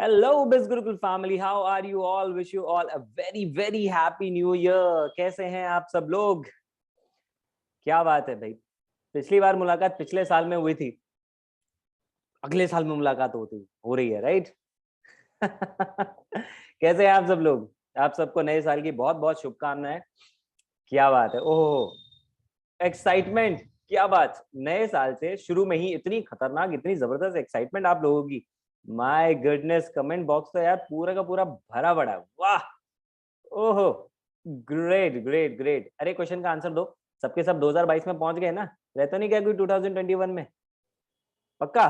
Hello, Biz Gurukul family. How are you all? Wish you all a very happy new year. कैसे हैं आप सब लोग? क्या बात है भाई? पिछली बार मुलाकात पिछले साल में हुई थी, अगले साल में मुलाकात हो रही है, राइट? कैसे हैं आप सब लोग? आप सबको नए साल की बहुत बहुत शुभकामनाएं। क्या बात है? ओह, एक्साइटमेंट! क्या बात! नए साल से शुरू में ही इतनी खतरनाक, इतनी जबरदस्त एक्साइटमेंट आप लोगों की। माय गुडनेस, कमेंट बॉक्स तो यार पूरा का पूरा भरा पड़ा है। वाह! ओहो, ग्रेट ग्रेट ग्रेट। अरे क्वेश्चन का आंसर दो। सबके सब 2022 में पहुंच गए ना? रहता नहीं क्या कोई 2021 में? पक्का?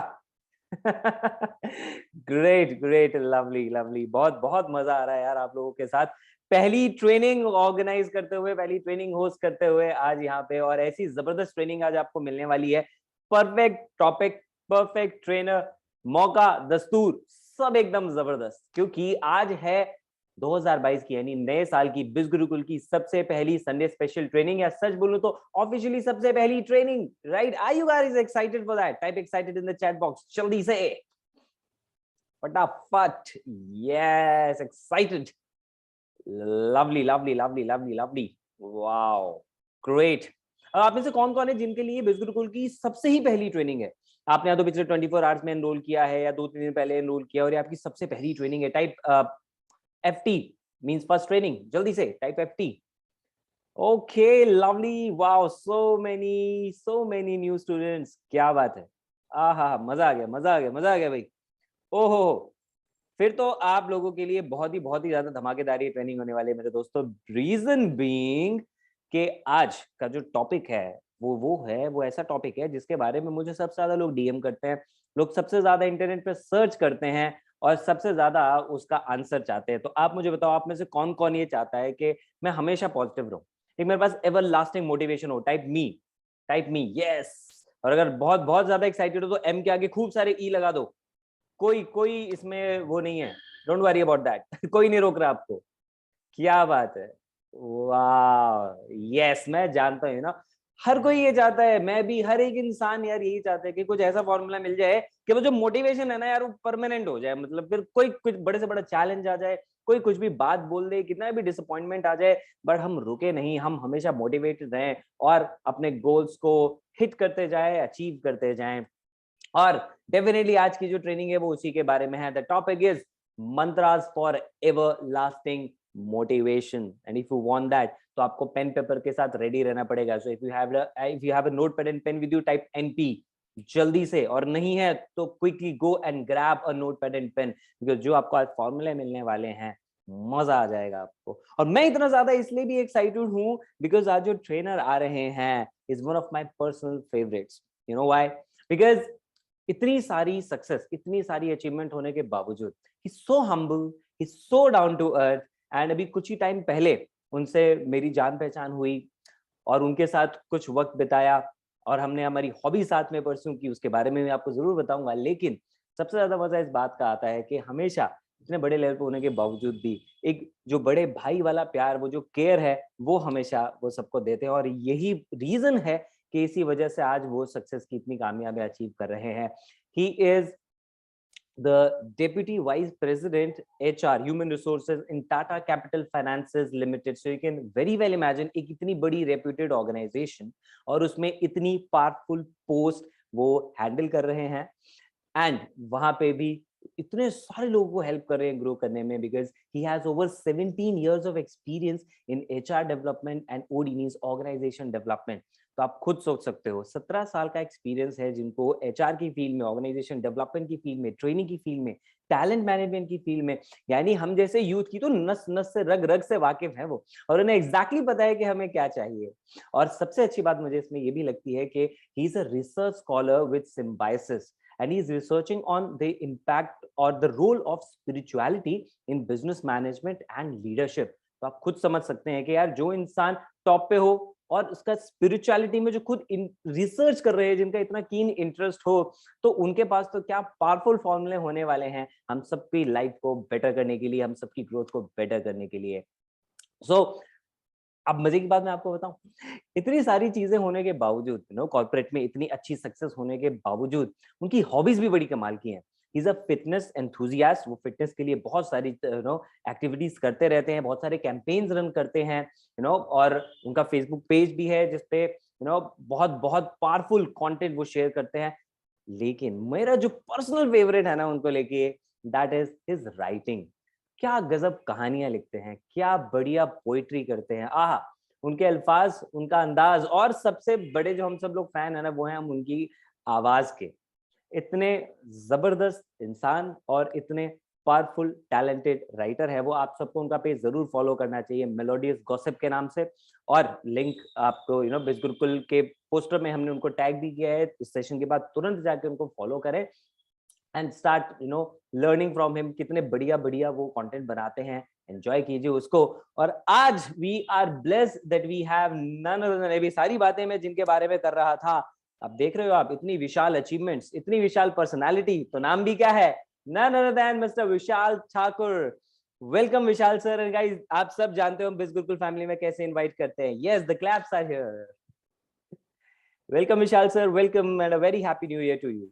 Great great, lovely lovely. बहुत बहुत मजा आ रहा है यार आप लोगों के साथ पहली ट्रेनिंग ऑर्गेनाइज करते हुए, पहली ट्रेनिंग होस्ट करते हुए आज यहाँ पे। और ऐसी जबरदस्त ट्रेनिंग आज आपको मिलने वाली है। परफेक्ट टॉपिक, परफेक्ट ट्रेनर, मौका, दस्तूर, सब एकदम जबरदस्त। क्योंकि आज है 2022 की, यानी नए साल की, बिज गुरुकुल की सबसे पहली संडे स्पेशल ट्रेनिंग, या सच बोलूं तो ऑफिशियली सबसे पहली training, right? Are you guys excited for that? Type excited in the chat box जल्दी से, फटाफट। Yes, excited. Lovely lovely lovely lovely lovely. Wow, great. अब आप में से कौन कौन है जिनके लिए बिज गुरुकुल की सबसे ही पहली ट्रेनिंग है? आपने या तो पिछले 24 आवर्स में एनरोल किया है, या 2-3 दिन पहले एनरोल किया, और ये आपकी सबसे पहली ट्रेनिंग है। Type FT means first training, जल्दी से type FT। Okay, lovely, wow, so many new students. क्या बात है! आहा, मजा आ गया, मजा आ गया, मजा आ गया भाई। ओहो, फिर तो आप लोगों के लिए बहुत ही ज्यादा धमाकेदार ये ट्रेनिंग होने वाली है मेरे दोस्तों। रीजन बीइंग कि आज का जो टॉपिक है वो ऐसा टॉपिक है जिसके बारे में मुझे सबसे ज्यादा लोग डीएम करते हैं, लोग सबसे ज्यादा इंटरनेट पे सर्च करते हैं, और सबसे ज्यादा उसका आंसर चाहते हैं। तो आप मुझे बताओ, आप में से कौन कौन ये चाहता है कि मैं हमेशा पॉजिटिव रहूं, एक मेरे पास एवर लास्टिंग मोटिवेशन हो? टाइप मी, यस। और अगर बहुत बहुत ज्यादा एक्साइटेड हो तो एम के आगे खूब सारे ई लगा दो। कोई कोई इसमें वो नहीं है, डोंट वरी अबाउट दैट। कोई नहीं रोक रहा आपको। क्या बात है! वाह, यस, मैं जानता हूँ ना, हर कोई ये चाहता है, मैं भी, हर एक इंसान यार यही चाहता है कि कुछ ऐसा फॉर्मूला मिल जाए कि वो जो मोटिवेशन है ना यार, वो परमानेंट हो जाए। मतलब फिर कोई कुछ बड़े से बड़ा चैलेंज आ जाए, कोई कुछ भी बात बोल दे, कितना भी डिसअपॉइंटमेंट आ जाए, बट हम रुके नहीं, हम हमेशा मोटिवेटेड रहें और अपने गोल्स को हिट करते जाए, अचीव करते जाएं। और डेफिनेटली आज की जो ट्रेनिंग है वो उसी के बारे में है। The topic is mantras for everlasting motivation, and if you want that तो आपको पेन पेपर के साथ रेडी रहना पड़ेगा। So if you have a notepad and pen with you, type NP जल्दी से। और नहीं है तो quickly go and grab a notepad and pen, because जो आपको आज फॉर्मूले मिलने वाले हैं, मजा आ जाएगा आपको। और मैं इतना ज्यादा इसलिए भी एक्साइटेड हूं बिकॉज आज जो ट्रेनर आ रहे हैं is one of my personal favourites. You know why? Because इतनी सारी सक्सेस, इतनी सारी अचीवमेंट होने के बावजूद he so humble, he so down to earth. And अभी कुछ ही टाइम पहले उनसे मेरी जान पहचान हुई और उनके साथ कुछ वक्त बिताया, और हमने हमारी हॉबी साथ में परस्यू की, उसके बारे में मैं आपको जरूर बताऊंगा। लेकिन सबसे ज्यादा मजा इस बात का आता है कि हमेशा इतने बड़े लेवल पे होने के बावजूद भी एक जो बड़े भाई वाला प्यार, वो जो केयर है, वो हमेशा वो सबको देते हैं। और यही रीजन है कि इसी वजह से आज वो सक्सेस की इतनी कामयाबी अचीव कर रहे हैं। He is the Deputy Vice President HR Human Resources in Tata Capital Finances Limited. So you can very well imagine एक इतनी बड़ी reputed organization और उसमें इतनी powerful post वो handle कर रहे हैं, एंड वहां पे भी इतने सारे लोगों को हेल्प कर रहे हैं ग्रो करने में, because he has over 17 years of experience in HR development and OD means organization development. तो आप खुद सोच सकते हो, 17 साल का एक्सपीरियंस है जिनको HR की फील्ड में, ऑर्गेनाइजेशन डेवलपमेंट की फील्ड में, ट्रेनिंग की फील्ड में, टैलेंट मैनेजमेंट की फील्ड में। यानी हम जैसे यूथ की तो नस नस से, रग रग से वाकिफ है वो, और उन्हें एग्जैक्टली पता है कि हमें क्या चाहिए। और सबसे अच्छी बात मुझे इसमें ये भी लगती है कि he is a research scholar with symbiosis, and he's researching on the impact or the role of spirituality in business management and leadership। तो आप खुद समझ सकते हैं कि यार जो इंसान टॉप पे हो और उसका स्पिरिचुअलिटी में जो खुद रिसर्च कर रहे हैं, जिनका इतना कीन इंटरेस्ट हो, तो उनके पास तो क्या पावरफुल फॉर्मूले होने वाले हैं हम सबकी लाइफ को बेटर करने के लिए, हम सबकी ग्रोथ को बेटर करने के लिए। सो अब मजे की बात मैं आपको बताऊं, इतनी सारी चीजें होने के बावजूद, कॉर्पोरेट में इतनी अच्छी सक्सेस होने के बावजूद, उनकी हॉबीज भी बड़ी कमाल की हैं। इज अ फिटनेस एंथुजियास्ट, वो फिटनेस के लिए बहुत सारी एक्टिविटीज करते रहते हैं, बहुत सारे कैंपेन्स रन करते हैं, और उनका फेसबुक पेज भी है जिसपे बहुत बहुत पावरफुल कंटेंट वो शेयर करते हैं। लेकिन मेरा जो पर्सनल फेवरेट है ना उनको लेके, दैट इज हिज राइटिंग। क्या गजब कहानियां लिखते हैं, क्या बढ़िया पोइट्री करते हैं, आहा, उनके अल्फाज, उनका अंदाज, और सबसे बड़े जो हम सब लोग फैन है ना वो हैं हम उनकी आवाज के। इतने जबरदस्त इंसान और इतने पावरफुल टैलेंटेड राइटर है वो। आप सबको उनका पेज जरूर फॉलो करना चाहिए, मेलोडियस गॉसिप के नाम से। और लिंक आपको बिज गुरुकुल के पोस्टर में हमने उनको टैग भी किया है। इस सेशन के बाद तुरंत जाके उनको फॉलो करें and start learning from him. कितने बढ़िया बढ़िया वो कंटेंट बनाते हैं, एंजॉय कीजिए उसको। और आज we are blessed that we have none other than, अभी सारी बातें मैं जिनके बारे में कर रहा था, अब देख रहे हो आप, इतनी विशाल अचीवमेंट्स, इतनी विशाल पर्सनालिटी, तो नाम भी क्या है, none other than mister Vishal Thakur. Welcome Vishal sir. And guys, आप सब जानते हो हम बिज गुरुकुल फैमिली में कैसे इनवाइट करते हैं। Yes, the claps are here. Welcome Vishal sir, welcome and a very happy new year to you.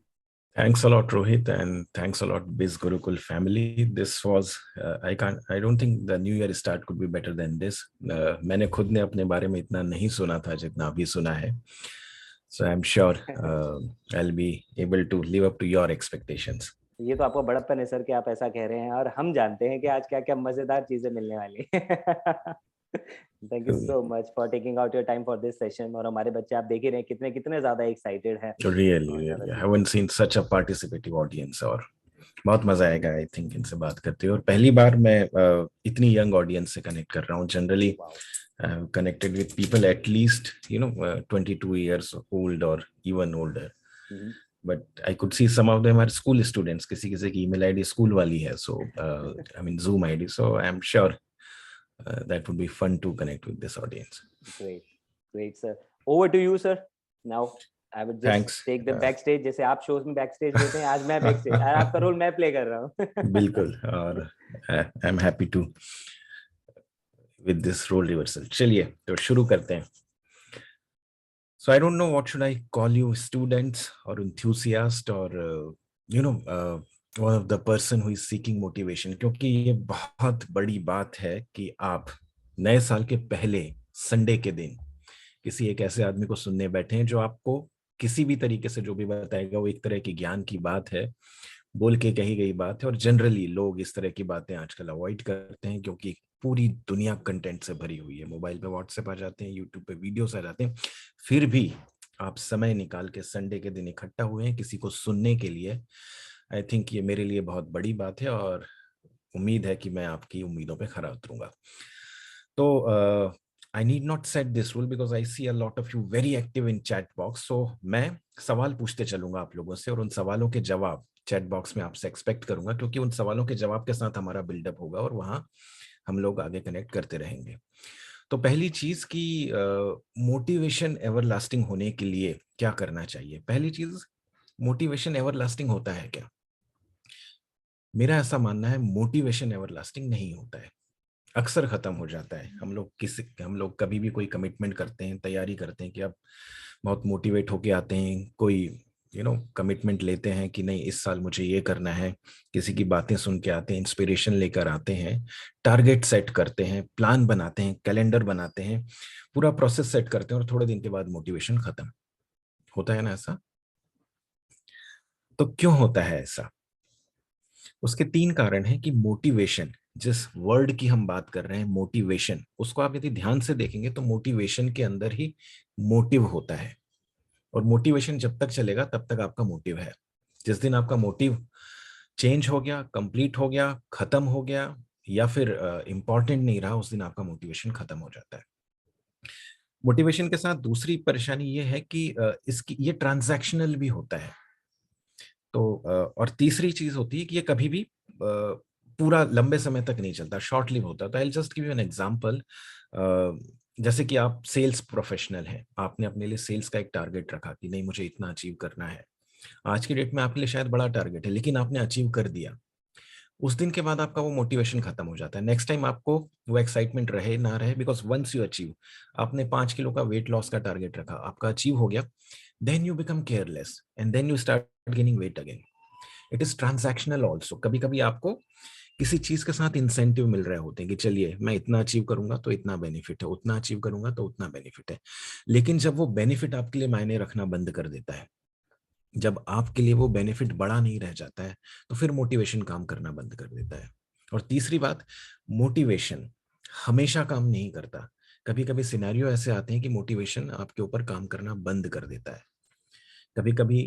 Thanks a lot, Rohit, and thanks a lot, Biz Gurukul family. This was, I don't think the New Year start could be better than this. मैंने खुद ने अपने बारे में इतना नहीं सुना था जितना अभी सुना है. So I'm sure I'll be able to live up to your expectations. ये तो आपका बड़प्पन है सर कि आप ऐसा कह रहे हैं, और हम जानते हैं कि आज क्या क्या मजेदार चीजें मिलने वाली हैं। Thank you so much for taking out your time for this session. और हमारे बच्चे आप देख ही रहे हैं कितने कितने ज्यादा एक्साइटेड हैं। Really, I haven't seen such a participative audience. और बहुत मजा आएगा आई थिंक इनसे बात करते हुए। और पहली बार मैं इतनी यंग ऑडियंस से कनेक्ट कर रहा हूँ। Generally connected with people at least 22 years old or even older. But I could see some of them are school students. किसी किसी की email ID स्कूल वाली है, so I mean Zoom ID. So I'm sure that would be fun to connect with this audience. Great, great sir. Over to you sir. Now I would just Thanks. take the backstage, जैसे आप shows में backstage लेते हैं, आज मैं backstage, आपका role मैं play कर रहा हूँ। बिल्कुल, और I'm happy to with this role reversal. चलिए तो शुरू करते हैं. So I don't know what should I call you, students or enthusiast or one of the person who is seeking motivation, क्योंकि ये बहुत बड़ी बात है कि आप नए साल के पहले संडे के दिन किसी एक ऐसे आदमी को सुनने बैठे हैं जो आपको किसी भी तरीके से जो भी बताएगा वो एक तरह की ज्ञान की बात है, बोल के कही गई बात है। और जनरली लोग इस तरह की बातें आजकल अवॉइड करते हैं क्योंकि पूरी दुनिया कंटेंट से भरी हुई है। मोबाइल पे व्हाट्सएप आ जाते हैं, यूट्यूब पे वीडियोस आ जाते हैं, फिर भी आप समय निकाल के संडे के दिन इकट्ठा हुए हैं किसी को सुनने के लिए। आई थिंक ये मेरे लिए बहुत बड़ी बात है और उम्मीद है कि मैं आपकी उम्मीदों पे खरा उतरूंगा। तो I need not set this rule because I see a lot of you very active in chat box. So मैं सवाल पूछते चलूंगा आप लोगों से और उन सवालों के जवाब चैट बॉक्स में आपसे एक्सपेक्ट करूंगा, क्योंकि उन सवालों के जवाब के साथ हमारा बिल्डअप होगा और वहां हम लोग आगे कनेक्ट करते रहेंगे। तो पहली चीज की मोटिवेशन एवरलास्टिंग होने के लिए क्या करना चाहिए? पहली चीज, मोटिवेशन एवरलास्टिंग होता है क्या? मेरा ऐसा मानना है मोटिवेशन एवरलास्टिंग नहीं होता है, अक्सर खत्म हो जाता है। हम लोग कभी भी कोई कमिटमेंट करते हैं, तैयारी करते हैं कि अब बहुत मोटिवेट होके आते हैं, कोई कमिटमेंट लेते हैं कि नहीं इस साल मुझे ये करना है, किसी की बातें सुन के आते हैं, इंस्पिरेशन लेकर आते हैं, टारगेट सेट करते हैं, प्लान बनाते हैं, कैलेंडर बनाते हैं, पूरा प्रोसेस सेट करते हैं और थोड़े दिन के बाद मोटिवेशन खत्म होता है ना ऐसा? तो क्यों होता है ऐसा? उसके 3 कारण हैं कि मोटिवेशन, जिस वर्ड की हम बात कर रहे हैं मोटिवेशन, उसको आप यदि ध्यान से देखेंगे तो मोटिवेशन के अंदर ही मोटिव होता है। और मोटिवेशन जब तक चलेगा तब तक आपका मोटिव है। जिस दिन आपका मोटिव चेंज हो गया, कंप्लीट हो गया, खत्म हो गया या फिर इंपॉर्टेंट नहीं रहा, उस दिन आपका मोटिवेशन खत्म हो जाता है। मोटिवेशन के साथ दूसरी परेशानी ये है कि इसकी ये ट्रांजैक्शनल भी होता है। तो और तीसरी चीज होती है कि ये कभी भी पूरा लंबे समय तक नहीं चलता, शॉर्ट लिव होता है। तो I just give you an example. जैसे कि आप सेल्स प्रोफेशनल हैं, आपने अपने लिए सेल्स का एक टारगेट रखा कि नहीं मुझे इतना अचीव करना है। आज की डेट में आपके लिए शायद बड़ा टारगेट है, लेकिन आपने अचीव कर दिया, उस दिन के बाद आपका वो मोटिवेशन खत्म हो जाता है। नेक्स्ट टाइम आपको वो एक्साइटमेंट रहे ना रहे, बिकॉज वंस यू अचीव, आपने 5 किलो का वेट लॉस का टारगेट रखा, आपका अचीव हो गया, then you become careless and then you start gaining weight again. It is transactional also. कभी कभी आपको किसी चीज के साथ इंसेंटिव मिल रहे होते हैं कि चलिए मैं इतना अचीव करूंगा तो इतना बेनिफिट है, उतना अचीव करूंगा तो उतना बेनिफिट है। लेकिन जब वो बेनिफिट आपके लिए मायने रखना बंद कर देता है, जब आपके लिए वो बेनिफिट बड़ा नहीं रह जाता है, तो फिर मोटिवेशन काम करना बंद कर देता है। और तीसरी बात, मोटिवेशन हमेशा काम नहीं करता। कभी कभी सिनेरियो ऐसे आते हैं कि मोटिवेशन आपके ऊपर काम करना बंद कर देता है। कभी कभी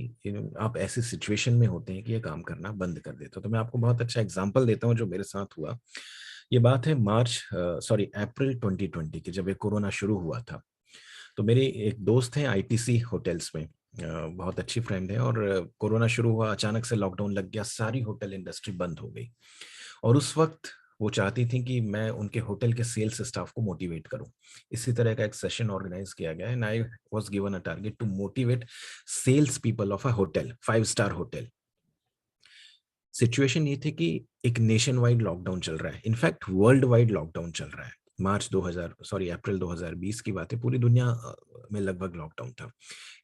आप ऐसी सिचुएशन में होते हैं कि ये काम करना बंद कर देते हो। तो मैं आपको बहुत अच्छा एग्जांपल देता हूँ जो मेरे साथ हुआ। ये बात है अप्रैल 2020 की, जब ये कोरोना शुरू हुआ था। तो मेरे एक दोस्त हैं आईटीसी होटल्स में, बहुत अच्छी फ्रेंड है, और कोरोना शुरू हुआ, अचानक से लॉकडाउन लग गया, सारी होटल इंडस्ट्री बंद हो गई। और उस वक्त वो चाहती थी कि मैं उनके होटल के सेल्स स्टाफ को मोटिवेट करूं। इसी तरह का एक सेशन ऑर्गेनाइज किया गया, and I was given a target to motivate sales people of a hotel, 5 star hotel. Situation ये थी कि एक नेशन वाइड लॉकडाउन चल रहा है, इनफैक्ट वर्ल्ड वाइड लॉकडाउन चल रहा है। अप्रैल 2020 की बात है, पूरी दुनिया में लगभग लॉकडाउन था।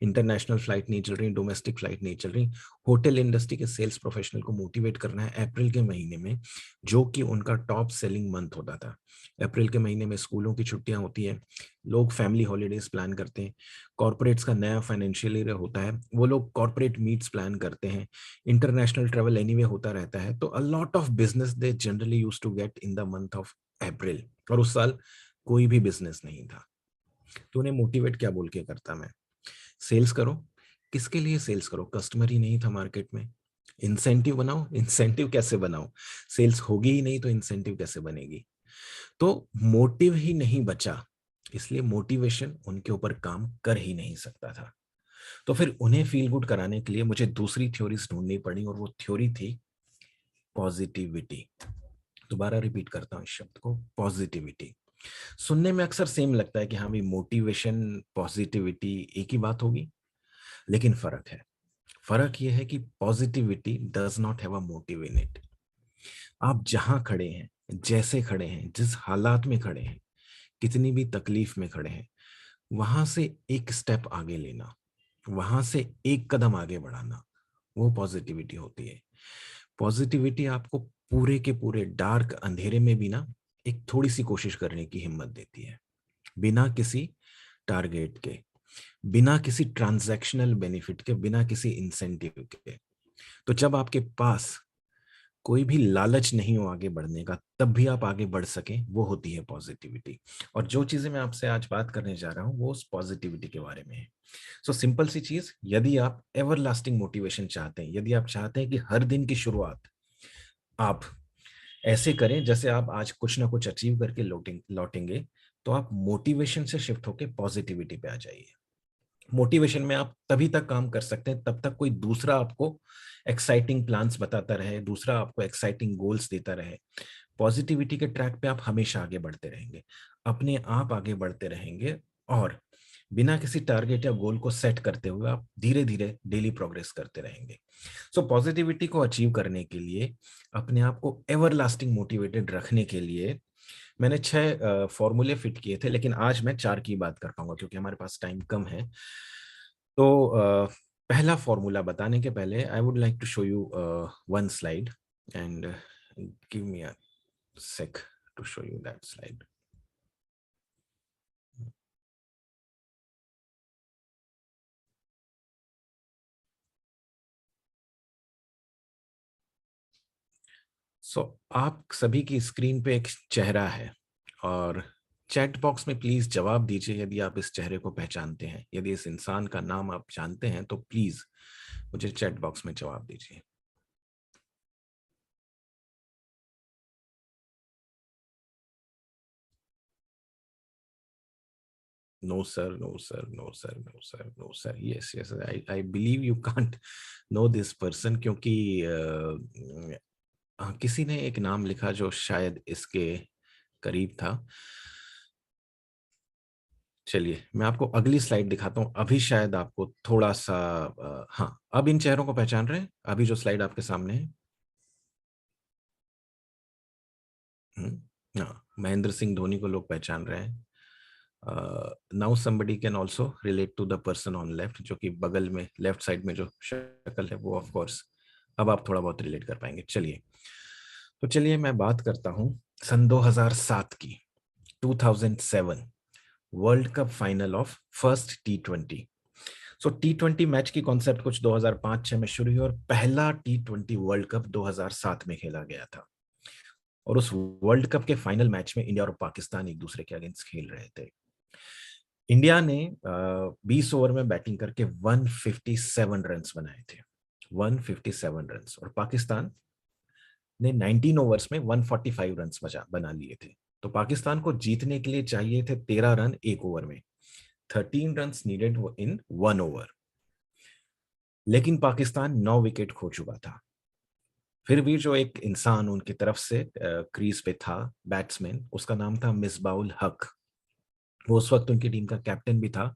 इंटरनेशनल फ्लाइट नहीं चल रही, डोमेस्टिक फ्लाइट नहीं चल रही। होटल इंडस्ट्री के सेल्स प्रोफेशनल को मोटिवेट करना है अप्रैल के महीने में, जो कि उनका टॉप सेलिंग मंथ होता था। अप्रैल के महीने में स्कूलों की छुट्टियां होती हैं, लोग फैमिली हॉलीडेज प्लान करते हैं, कॉर्पोरेट्स का नया फाइनेंशियल ईयर होता है, वो लोग कॉर्पोरेट मीट्स प्लान करते हैं, इंटरनेशनल ट्रेवल एनीवे होता रहता है। तो a lot of business they generally use to get in the month of April. और उस साल कोई भी बिजनेस नहीं था। तो उन्हें मोटिवेट क्या बोल के करता मैं, सेल्स करो। किसके लिए सेल्स करो, कस्टमर ही नहीं था मार्केट में। इंसेंटिव बनाओ, इंसेंटिव कैसे बनाओ, सेल्स होगी ही नहीं तो इंसेंटिव कैसे बनेगी। तो मोटिव ही नहीं बचा, इसलिए मोटिवेशन उनके ऊपर काम कर ही नहीं सकता था। तो फिर उन्हें फील गुड कराने के लिए मुझे दूसरी थ्योरीज ढूंढनी पड़ी, और वो थ्योरी थी पॉजिटिविटी। दोबारा रिपीट करता हूँ इस शब्द को, पॉजिटिविटी। सुनने में अक्सर सेम लगता है कि हाँ भाई, मोटिवेशन पॉजिटिविटी एक ही बात होगी, लेकिन फर्क है। फर्क यह है कि positivity does not have a motive in it. आप जहां खड़े हैं, जैसे खड़े हैं, जिस हालात में खड़े हैं, कितनी भी तकलीफ में खड़े हैं, वहां से एक स्टेप आगे लेना, वहां से एक कदम आगे बढ़ाना, वो पॉजिटिविटी होती है। पॉजिटिविटी आपको पूरे के पूरे डार्क अंधेरे में भी ना एक थोड़ी सी कोशिश करने की हिम्मत देती है, बिना किसी टारगेट के, बिना किसी ट्रांजैक्शनल बेनिफिट के, बिना किसी इंसेंटिव के। तो जब आपके पास कोई भी लालच नहीं हो आगे बढ़ने का, तब भी आप आगे बढ़ सकें, वो होती है पॉजिटिविटी। और जो चीजें मैं आपसे आज बात करने जा रहा हूं वो उस पॉजिटिविटी के बारे में है। सो सिंपल सी चीज, यदि आप एवर लास्टिंग मोटिवेशन चाहते हैं, यदि आप चाहते हैं कि हर दिन की शुरुआत आप ऐसे करें जैसे आप आज कुछ ना कुछ अचीव करके लौटेंगे, तो आप मोटिवेशन से शिफ्ट होकर पॉजिटिविटी पे आ जाइए। मोटिवेशन में आप तभी तक काम कर सकते हैं तब तक कोई दूसरा आपको एक्साइटिंग प्लान्स बताता रहे, दूसरा आपको एक्साइटिंग गोल्स देता रहे। पॉजिटिविटी के ट्रैक पे आप हमेशा आगे बढ़ते रहेंगे, अपने आप आगे बढ़ते रहेंगे, और बिना किसी टारगेट या गोल को सेट करते हुए आप धीरे धीरे डेली प्रोग्रेस करते रहेंगे। सो पॉजिटिविटी को अचीव करने के लिए, अपने आप को एवर लास्टिंग मोटिवेटेड रखने के लिए, मैंने 6 फॉर्मूले फिट किए थे, लेकिन आज मैं 4 की बात कर पाऊंगा क्योंकि हमारे पास टाइम कम है। तो पहला फॉर्मूला बताने के पहले I would like to show you one slide, and give me a sec to show you that slide. सो आप सभी की स्क्रीन पे एक चेहरा है, और चैट बॉक्स में प्लीज जवाब दीजिए यदि आप इस चेहरे को पहचानते हैं। यदि इस इंसान का नाम आप जानते हैं तो प्लीज मुझे चैट बॉक्स में जवाब दीजिए। No sir, no sir, no sir, no sir, no sir. Yes, yes, I believe you can't know this person, क्योंकि किसी ने एक नाम लिखा जो शायद इसके करीब था। चलिए मैं आपको अगली स्लाइड दिखाता हूं, अभी शायद आपको थोड़ा सा हाँ, अब इन चेहरों को पहचान रहे हैं, अभी जो स्लाइड आपके सामने है। हाँ, महेंद्र सिंह धोनी को लोग पहचान रहे हैं। Now somebody can also relate to the person on left, जो कि बगल में लेफ्ट साइड में जो शक्ल है वो ऑफ कोर्स अब आप थोड़ा बहुत रिलेट कर पाएंगे। चलिए, तो चलिए मैं बात करता हूं सन 2007 की, 2007 world cup final of first T20। So T20 match की कॉन्सेप्ट कुछ 2005-06 में शुरू हुई और पहला T20 वर्ल्ड कप 2007 में खेला गया था। और उस वर्ल्ड कप के फाइनल मैच में इंडिया और पाकिस्तान एक दूसरे के अगेंस्ट खेल रहे थे। इंडिया ने 20 ओवर में बैटिंग करके 157 रन्स बनाए थे, 157 रन्स, और पाकिस्तान ने 19 ओवर्स में 145 रन्स बना लिए थे। तो पाकिस्तान को जीतने के लिए चाहिए थे 13 रन एक ओवर में, 13 रन्स नीडेड इन 1 ओवर। लेकिन पाकिस्तान 9 विकेट खो चुका था। फिर भी जो एक इंसान उनकी तरफ से क्रीज पे था, बैट्समैन, उसका नाम था मिसबाउल हक। वो उस वक्त उनकी टीम का कैप्टन भी था।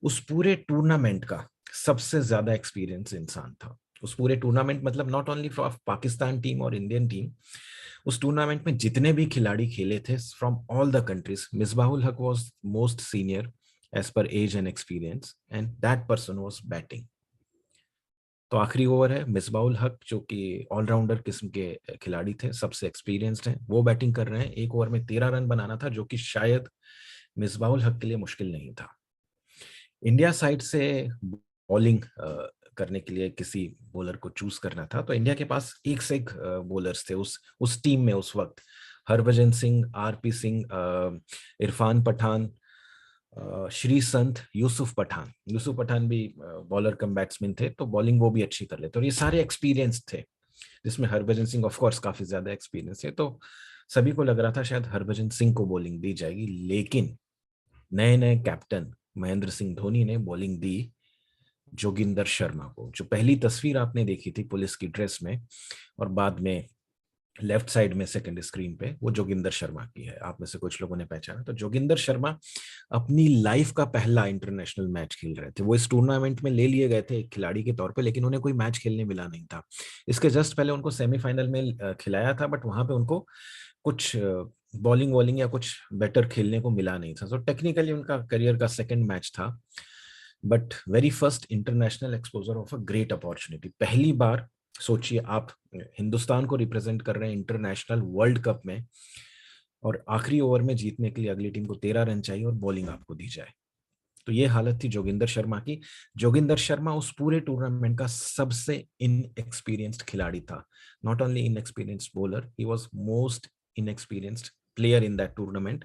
उस पूरे टूर्नामेंट का सबसे ज्यादा एक्सपीरियंस इंसान था। उस पूरे टूर्नामेंट, मतलब not only for Pakistan team और इंडियन टीम, उस टूर्नामेंट में जितने भी खिलाड़ी खेले थे from all the countries, Misbahul Haq was most senior age पर age and experience, and that person was batting. तो आखिरी ओवर है, मिसबाहुल हक जो कि ऑलराउंडर किस्म के खिलाड़ी थे, सबसे एक्सपीरियंस्ड हैं, वो बैटिंग कर रहे हैं। एक ओवर में 13 रन बनाना था, जो कि शायद मिसबाहुल हक के लिए मुश्किल नहीं था। इंडिया साइड से बॉलिंग करने के लिए किसी बॉलर को चूज करना था, तो इंडिया के पास एक से एक बॉलर्स थे उस टीम में उस वक्त। हरभजन सिंह, आरपी सिंह, इरफान पठान, श्री संत, यूसुफ पठान भी बॉलर कम बैट्समैन थे, तो बॉलिंग वो भी अच्छी कर लेते, और ये सारे एक्सपीरियंस थे, जिसमें हरभजन सिंह ऑफ कोर्स काफी ज्यादा एक्सपीरियंस है। तो सभी को लग रहा था शायद हरभजन सिंह को बॉलिंग दी जाएगी, लेकिन नए नए कैप्टन महेंद्र सिंह धोनी ने बॉलिंग दी जोगिंदर शर्मा को। जो पहली तस्वीर आपने देखी थी पुलिस की ड्रेस में और बाद में लेफ्ट साइड में सेकंड स्क्रीन पे, वो जोगिंदर शर्मा की है। आप में से कुछ लोगों ने पहचाना। तो जोगिंदर शर्मा अपनी लाइफ का पहला इंटरनेशनल मैच खेल रहे थे। वो इस टूर्नामेंट में ले लिए गए थे एक खिलाड़ी के तौर पे, लेकिन उन्हें कोई मैच खेलने मिला नहीं था। इसके जस्ट पहले उनको सेमीफाइनल में खिलाया था, बट वहां पे उनको कुछ बॉलिंग वॉलिंग या कुछ बेटर खेलने को मिला नहीं था। तो टेक्निकली उनका करियर का सेकंड मैच था, but very first international exposure of a great opportunity. पहली बार सोचिए, आप हिंदुस्तान को रिप्रेजेंट कर रहे हैं इंटरनेशनल वर्ल्ड कप में, और आखिरी ओवर में जीतने के लिए अगली टीम को 13 रन चाहिए और बॉलिंग आपको दी जाए। तो ये हालत थी जोगिंदर शर्मा की। जोगिंदर शर्मा उस पूरे टूर्नामेंट का सबसे इनएक्सपीरियंस्ड खिलाड़ी था। Not only inexperienced bowler, he was most inexperienced player in that tournament,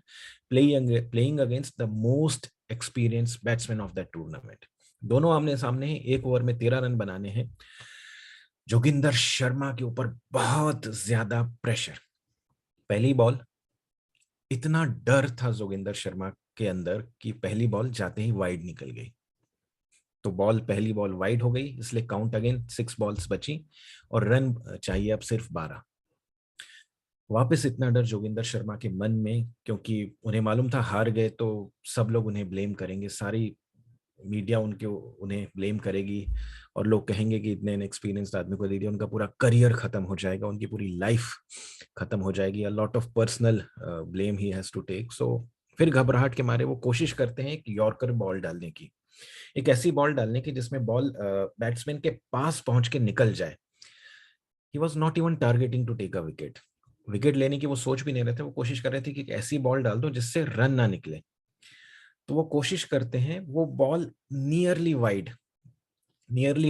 playing against the most experienced batsman of that tournament. दोनों आमने सामने हैं, एक ओवर में 13 रन बनाने हैं। जोगिंदर शर्मा के ऊपर बहुत ज्यादा प्रेशर। पहली बॉल, इतना डर था जोगिंदर शर्मा के अंदर कि पहली बॉल जाते ही वाइड निकल गई। तो पहली बॉल वाइड हो गई, इसलिए काउंट अगेन 6 बॉल्स बची और रन चाहिए अब सिर्फ 12। वापस इतना डर जोगिंदर शर्मा के मन में, क्योंकि उन्हें मालूम था हार गए तो सब लोग उन्हें ब्लेम करेंगे, सारी मीडिया उन्हें ब्लेम करेगी और लोग कहेंगे कि इतने इनएक्सपीरियंस्ड आदमी को दे दिया, उनका पूरा करियर खत्म हो जाएगा, उनकी पूरी लाइफ खत्म हो जाएगी। A lot of personal blame he has to take. So फिर घबराहट के मारे वो कोशिश करते हैं एक यॉर्कर बॉल डालने की, एक ऐसी बॉल डालने की जिसमें बॉल बैट्समैन के पास पहुंच के निकल जाए। He was not even targeting to take a wicket, wicket लेने की वो सोच भी नहीं रहे थे। वो कोशिश कर रहे थे कि एक ऐसी बॉल डाल दो जिससे रन ना निकले। तो वो कोशिश करते हैं, वो बॉल नियरली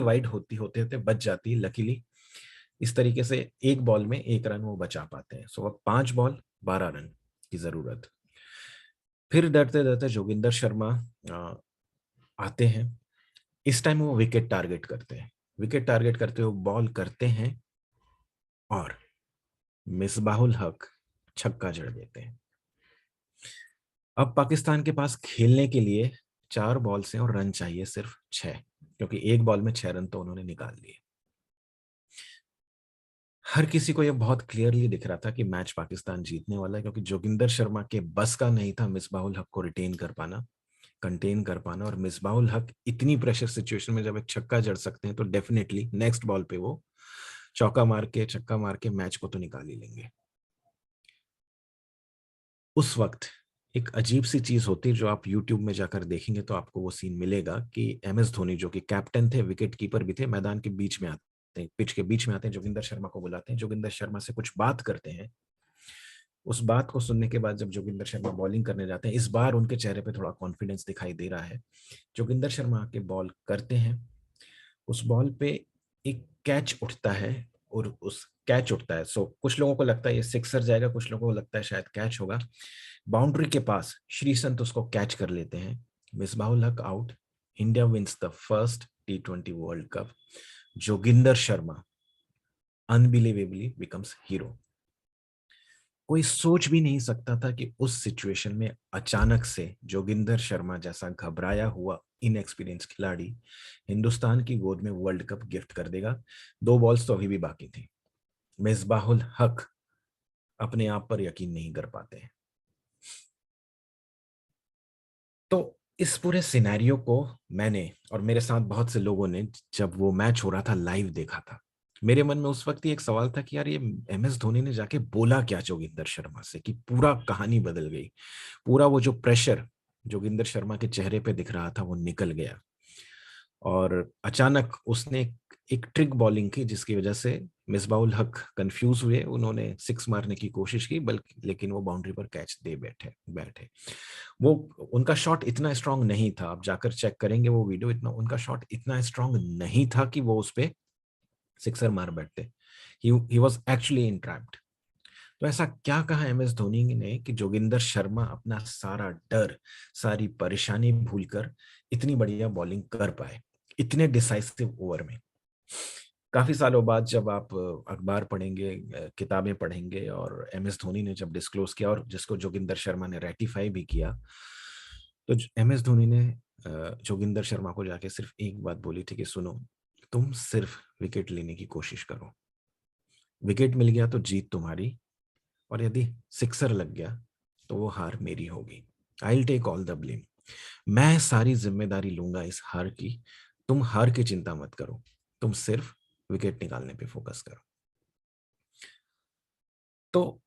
वाइड होते होते बच जाती है लकीली। इस तरीके से एक बॉल में एक रन वो बचा पाते हैं। सो अब 5 बॉल 12 रन की जरूरत। फिर डरते डरते जोगिंदर शर्मा आते हैं। इस टाइम वो विकेट टारगेट करते हैं, विकेट टारगेट करते हुए बॉल करते हैं और मिसबाहुल हक छक्का जड़ देते हैं। अब पाकिस्तान के पास खेलने के लिए 4 बॉल से और रन चाहिए सिर्फ 6, क्योंकि एक बॉल में 6 रन तो उन्होंने निकाल लिए। हर किसी को यह बहुत क्लियरली दिख रहा था कि मैच पाकिस्तान जीतने वाला है, क्योंकि जोगिंदर शर्मा के बस का नहीं था मिसबाहुल हक को रिटेन कर पाना, कंटेन कर पाना। और मिसबाहुल हक इतनी प्रेशर सिचुएशन में जब एक छक्का जड़ सकते हैं तो डेफिनेटली नेक्स्ट बॉल पे वो छक्का मार के मैच को तो निकाल ही लेंगे। उस वक्त एक अजीब सी चीज होती है, जो आप यूट्यूब में जाकर देखेंगे तो आपको वो सीन मिलेगा कि MS धोनी, जो कि कैप्टन थे, विकेट कीपर भी थे, मैदान के बीच में आते आते हैं, पिच के बीच में आते हैं, जोगिंदर शर्मा को बुलाते हैं, जोगिंदर शर्मा से कुछ बात करते हैं। उस बात को सुनने के बाद जब जोगिंदर शर्मा बॉलिंग करने जाते हैं, इस बार उनके चेहरे पे थोड़ा कॉन्फिडेंस दिखाई दे रहा है। जोगिंदर शर्मा आके बॉल करते हैं, उस बॉल पे एक कैच उठता है, और उस कैच उठता है, सो कुछ लोगों को लगता है ये सिक्सर जाएगा, कुछ लोगों को लगता है शायद कैच होगा। बाउंड्री के पास श्रीसंत उसको कैच कर लेते हैं, Misbahul Haq out, India wins the first T20 world cup. Joginder Sharma unbelievably becomes hero. कोई सोच भी नहीं सकता था कि उस सिचुएशन में अचानक से जोगिंदर शर्मा जैसा घबराया हुआ इनएक्सपीरियंस खिलाड़ी हिंदुस्तान की गोद में वर्ल्ड कप गिफ्ट कर देगा। 2 बॉल्स तो अभी भी बाकी थी। मिसबाहुल हक अपने आप पर यकीन नहीं कर पाते हैं। तो इस पूरे सिनेरियो को मैंने और मेरे साथ बहुत से लोगों ने, जब वो मैच हो रहा था, लाइव देखा था। मेरे मन में उस वक्त ही एक सवाल था कि यार ये MS धोनी ने जाके बोला क्या जोगिंदर शर्मा से कि पूरा कहानी बदल गई। पूरा वो जो प्रेशर जोगिंदर शर्मा के चेहरे पे दिख रहा था वो निकल गया, और अचानक उसने एक ट्रिक बॉलिंग की जिसकी वजह से मिसबाहुल हक कंफ्यूज हुए। उन्होंने 6 मारने की कोशिश की, बल्कि लेकिन वो बाउंड्री पर कैच दे बैठे बैठे वो उनका शॉट इतना स्ट्रांग नहीं था। आप जाकर चेक करेंगे वो वीडियो, इतना उनका शॉट इतना स्ट्रांग नहीं था कि वो उस पे सिक्सर मार बैठते। He was actually entrapped. तो ऐसा क्या कहा MS धोनी ने कि जोगिंदर शर्मा अपना सारा डर, सारी परेशानी भूलकर इतनी बढ़िया बॉलिंग कर पाए इतने डिसाइसिव ओवर में। काफी सालों बाद जब आप अखबार पढ़ेंगे, किताबें पढ़ेंगे, और MS धोनी ने जब डिस्क्लोज किया और जिसको जोगिंदर शर्मा ने रेटिफाई भी किया, तो MS धोनी ने जोगिंदर शर्मा को जाके सिर्फ एक बात बोली थी कि सुनो, तुम सिर्फ विकेट लेने की कोशिश करो, विकेट मिल गया तो जीत तुम्हारी, और यदि सिक्सर लग गया तो वो हार मेरी होगी। I will take all the blame. मैं सारी जिम्मेदारी लूंगा इस हार की। तुम हार की चिंता मत करो, तुम सिर्फ विकेट निकालने पे फोकस करो। तो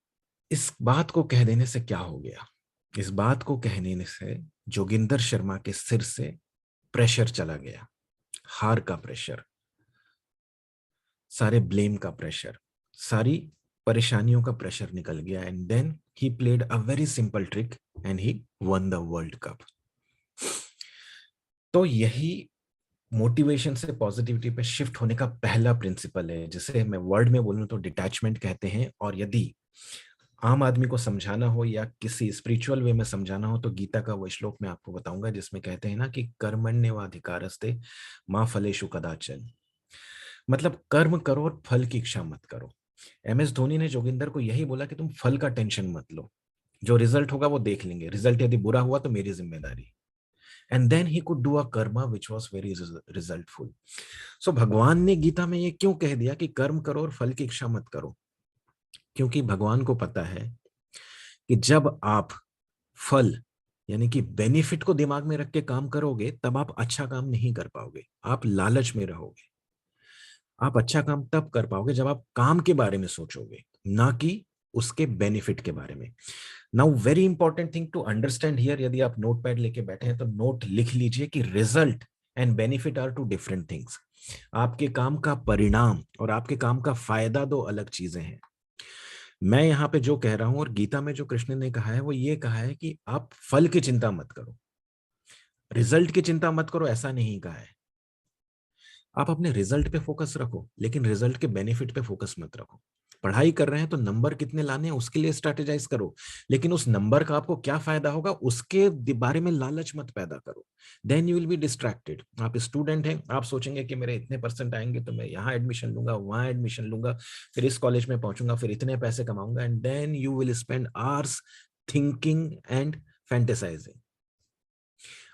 इस बात को कह देने से क्या हो गया? इस बात को कहने से जोगिंदर शर्मा के सिर से प्रेशर चला गया, हार का प्रेशर, सारे ब्लेम का प्रेशर, सारी परेशानियों का प्रेशर निकल गया। And then he played a very simple trick and he won the world cup. तो यही मोटिवेशन से पॉजिटिविटी पे शिफ्ट होने का पहला प्रिंसिपल है, जिसे मैं वर्ड में बोलूं तो डिटैचमेंट कहते हैं। और यदि आम आदमी को समझाना हो या किसी स्पिरिचुअल वे में समझाना हो तो गीता का वो श्लोक मैं आपको बताऊंगा जिसमें कहते हैं ना कि कर्मण्येवाधिकारस्ते मां फलेषु कदाचन। मतलब कर्म करो और फल की इच्छा मत करो। MS धोनी ने जोगिंदर को यही बोला कि तुम फल का टेंशन मत लो, जो रिजल्ट होगा वो देख लेंगे, रिजल्ट यदि बुरा हुआ तो मेरी जिम्मेदारी। And then he could do a karma which was very resultful. So भगवान ने गीता में ये क्यों कह दिया कि कर्म करो और फल की इच्छा मत करो? क्योंकि भगवान को पता है कि जब आप फल यानी कि बेनिफिट को दिमाग में रख के काम करोगे तब आप अच्छा काम नहीं कर पाओगे, आप लालच में रहोगे। आप अच्छा काम तब कर पाओगे जब आप काम के बारे में सोचोगे, ना कि उसके बेनिफिट के बारे में। Now very important thing to understand here, यदि आप नोटपैड लेके बैठे हैं तो नोट लिख लीजिए कि result and benefit are two different things. आपके काम का परिणाम और आपके काम का फायदा दो अलग चीजें हैं। मैं यहाँ पे जो कह रहा हूं और गीता में जो कृष्ण ने कहा है वो ये कहा है कि आप फल की चिंता मत करो, रिजल्ट की चिंता मत करो, ऐसा नहीं कहा है। आप अपने रिजल्ट पे फोकस रखो लेकिन रिजल्ट के बेनिफिट पे फोकस मत रखो। पढ़ाई कर रहे हैं तो नंबर कितने लाने हैं उसके लिए स्ट्रेटेजाइज करो, लेकिन उस नंबर का आपको क्या फायदा होगा उसके बारे में लालच मत पैदा करो। Then you will be distracted. आप स्टूडेंट हैं, आप सोचेंगे कि मेरे इतने परसेंट आएंगे तो मैं यहाँ एडमिशन लूंगा, वहां एडमिशन लूंगा, फिर इस कॉलेज में पहुंचूंगा, फिर इतने पैसे कमाऊंगा, and then you will spend hours thinking and fantasising.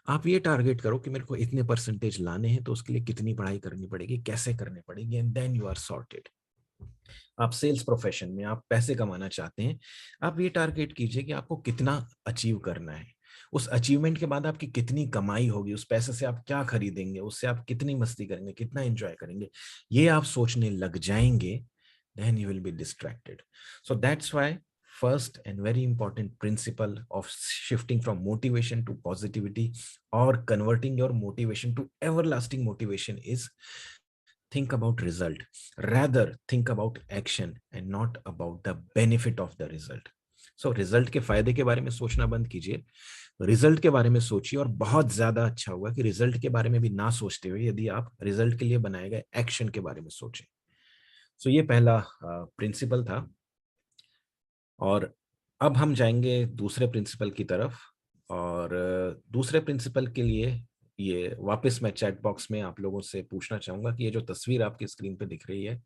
आप ये टारगेट करो कि मेरे को इतने परसेंटेज लाने हैं तो उसके लिए कितनी पढ़ाई करनी पड़ेगी, कैसे करनी पड़ेगी, and then you are sorted. आप सेल्स प्रोफेशन में आप पैसे कमाना चाहते हैं, आप ये टारगेट कीजिए कि आपको कितना अचीव करना है, उस अचीवमेंट के बाद आपकी कितनी कमाई होगी, उस पैसे से आप क्या खरीदेंगे, उससे आप कितनी मस्ती करेंगे, कितना एंजॉय करेंगे, ये आप सोचने लग जाएंगे, then you will be distracted. So that's why first and very important principle of shifting from motivation to positivity or converting your motivation to everlasting motivation is think about result, rather think about action and not about the benefit of the result. So result के फायदे के बारे में सोचना बंद कीजिए, result के बारे में सोचिए। और बहुत ज्यादा अच्छा होगा कि रिजल्ट के बारे में भी ना सोचते हुए यदि आप रिजल्ट के लिए बनाए गए एक्शन के बारे में सोचें। सो ये पहला प्रिंसिपल था। और अब हम जाएंगे दूसरे प्रिंसिपल की तरफ। और दूसरे प्रिंसिपल के लिए ये वापस मैं चैट बॉक्स में आप लोगों से पूछना चाहूंगा कि ये जो तस्वीर आपकी स्क्रीन पे दिख रही है,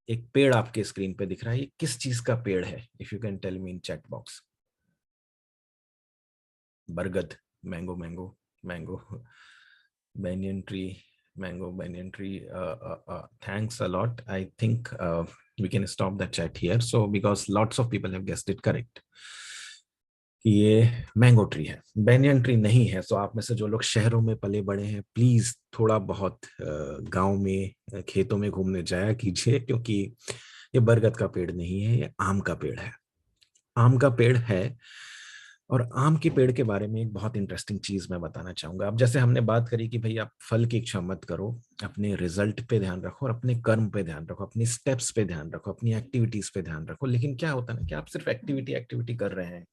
एक पेड़ आपके स्क्रीन पे दिख रहा है, ये किस चीज का पेड़ है? If you can tell me in chat box. बरगद, mango mango mango, banyan tree, mango banyan tree. Thanks a lot. I think we can stop the chat here, so because lots of people have guessed it correct कि ये mango tree है, banyan tree नहीं है। सो आप में से जो लोग शहरों में पले बड़े हैं, प्लीज थोड़ा बहुत गांव में खेतों में घूमने जाया कीजिए, क्योंकि ये बरगद का पेड़ नहीं है, ये आम का पेड़ है। आम का पेड़ है। और आम के पेड़ के बारे में एक बहुत इंटरेस्टिंग चीज मैं बताना चाहूंगा। अब जैसे हमने बात करी कि भाई आप फल की इच्छा मत करो, अपने रिजल्ट पे ध्यान रखो और अपने कर्म पे ध्यान रखो, अपनी स्टेप्स पे ध्यान रखो, अपनी एक्टिविटीज पे ध्यान रखो। लेकिन क्या होता है ना कि आप सिर्फ एक्टिविटी एक्टिविटी कर रहे हैं,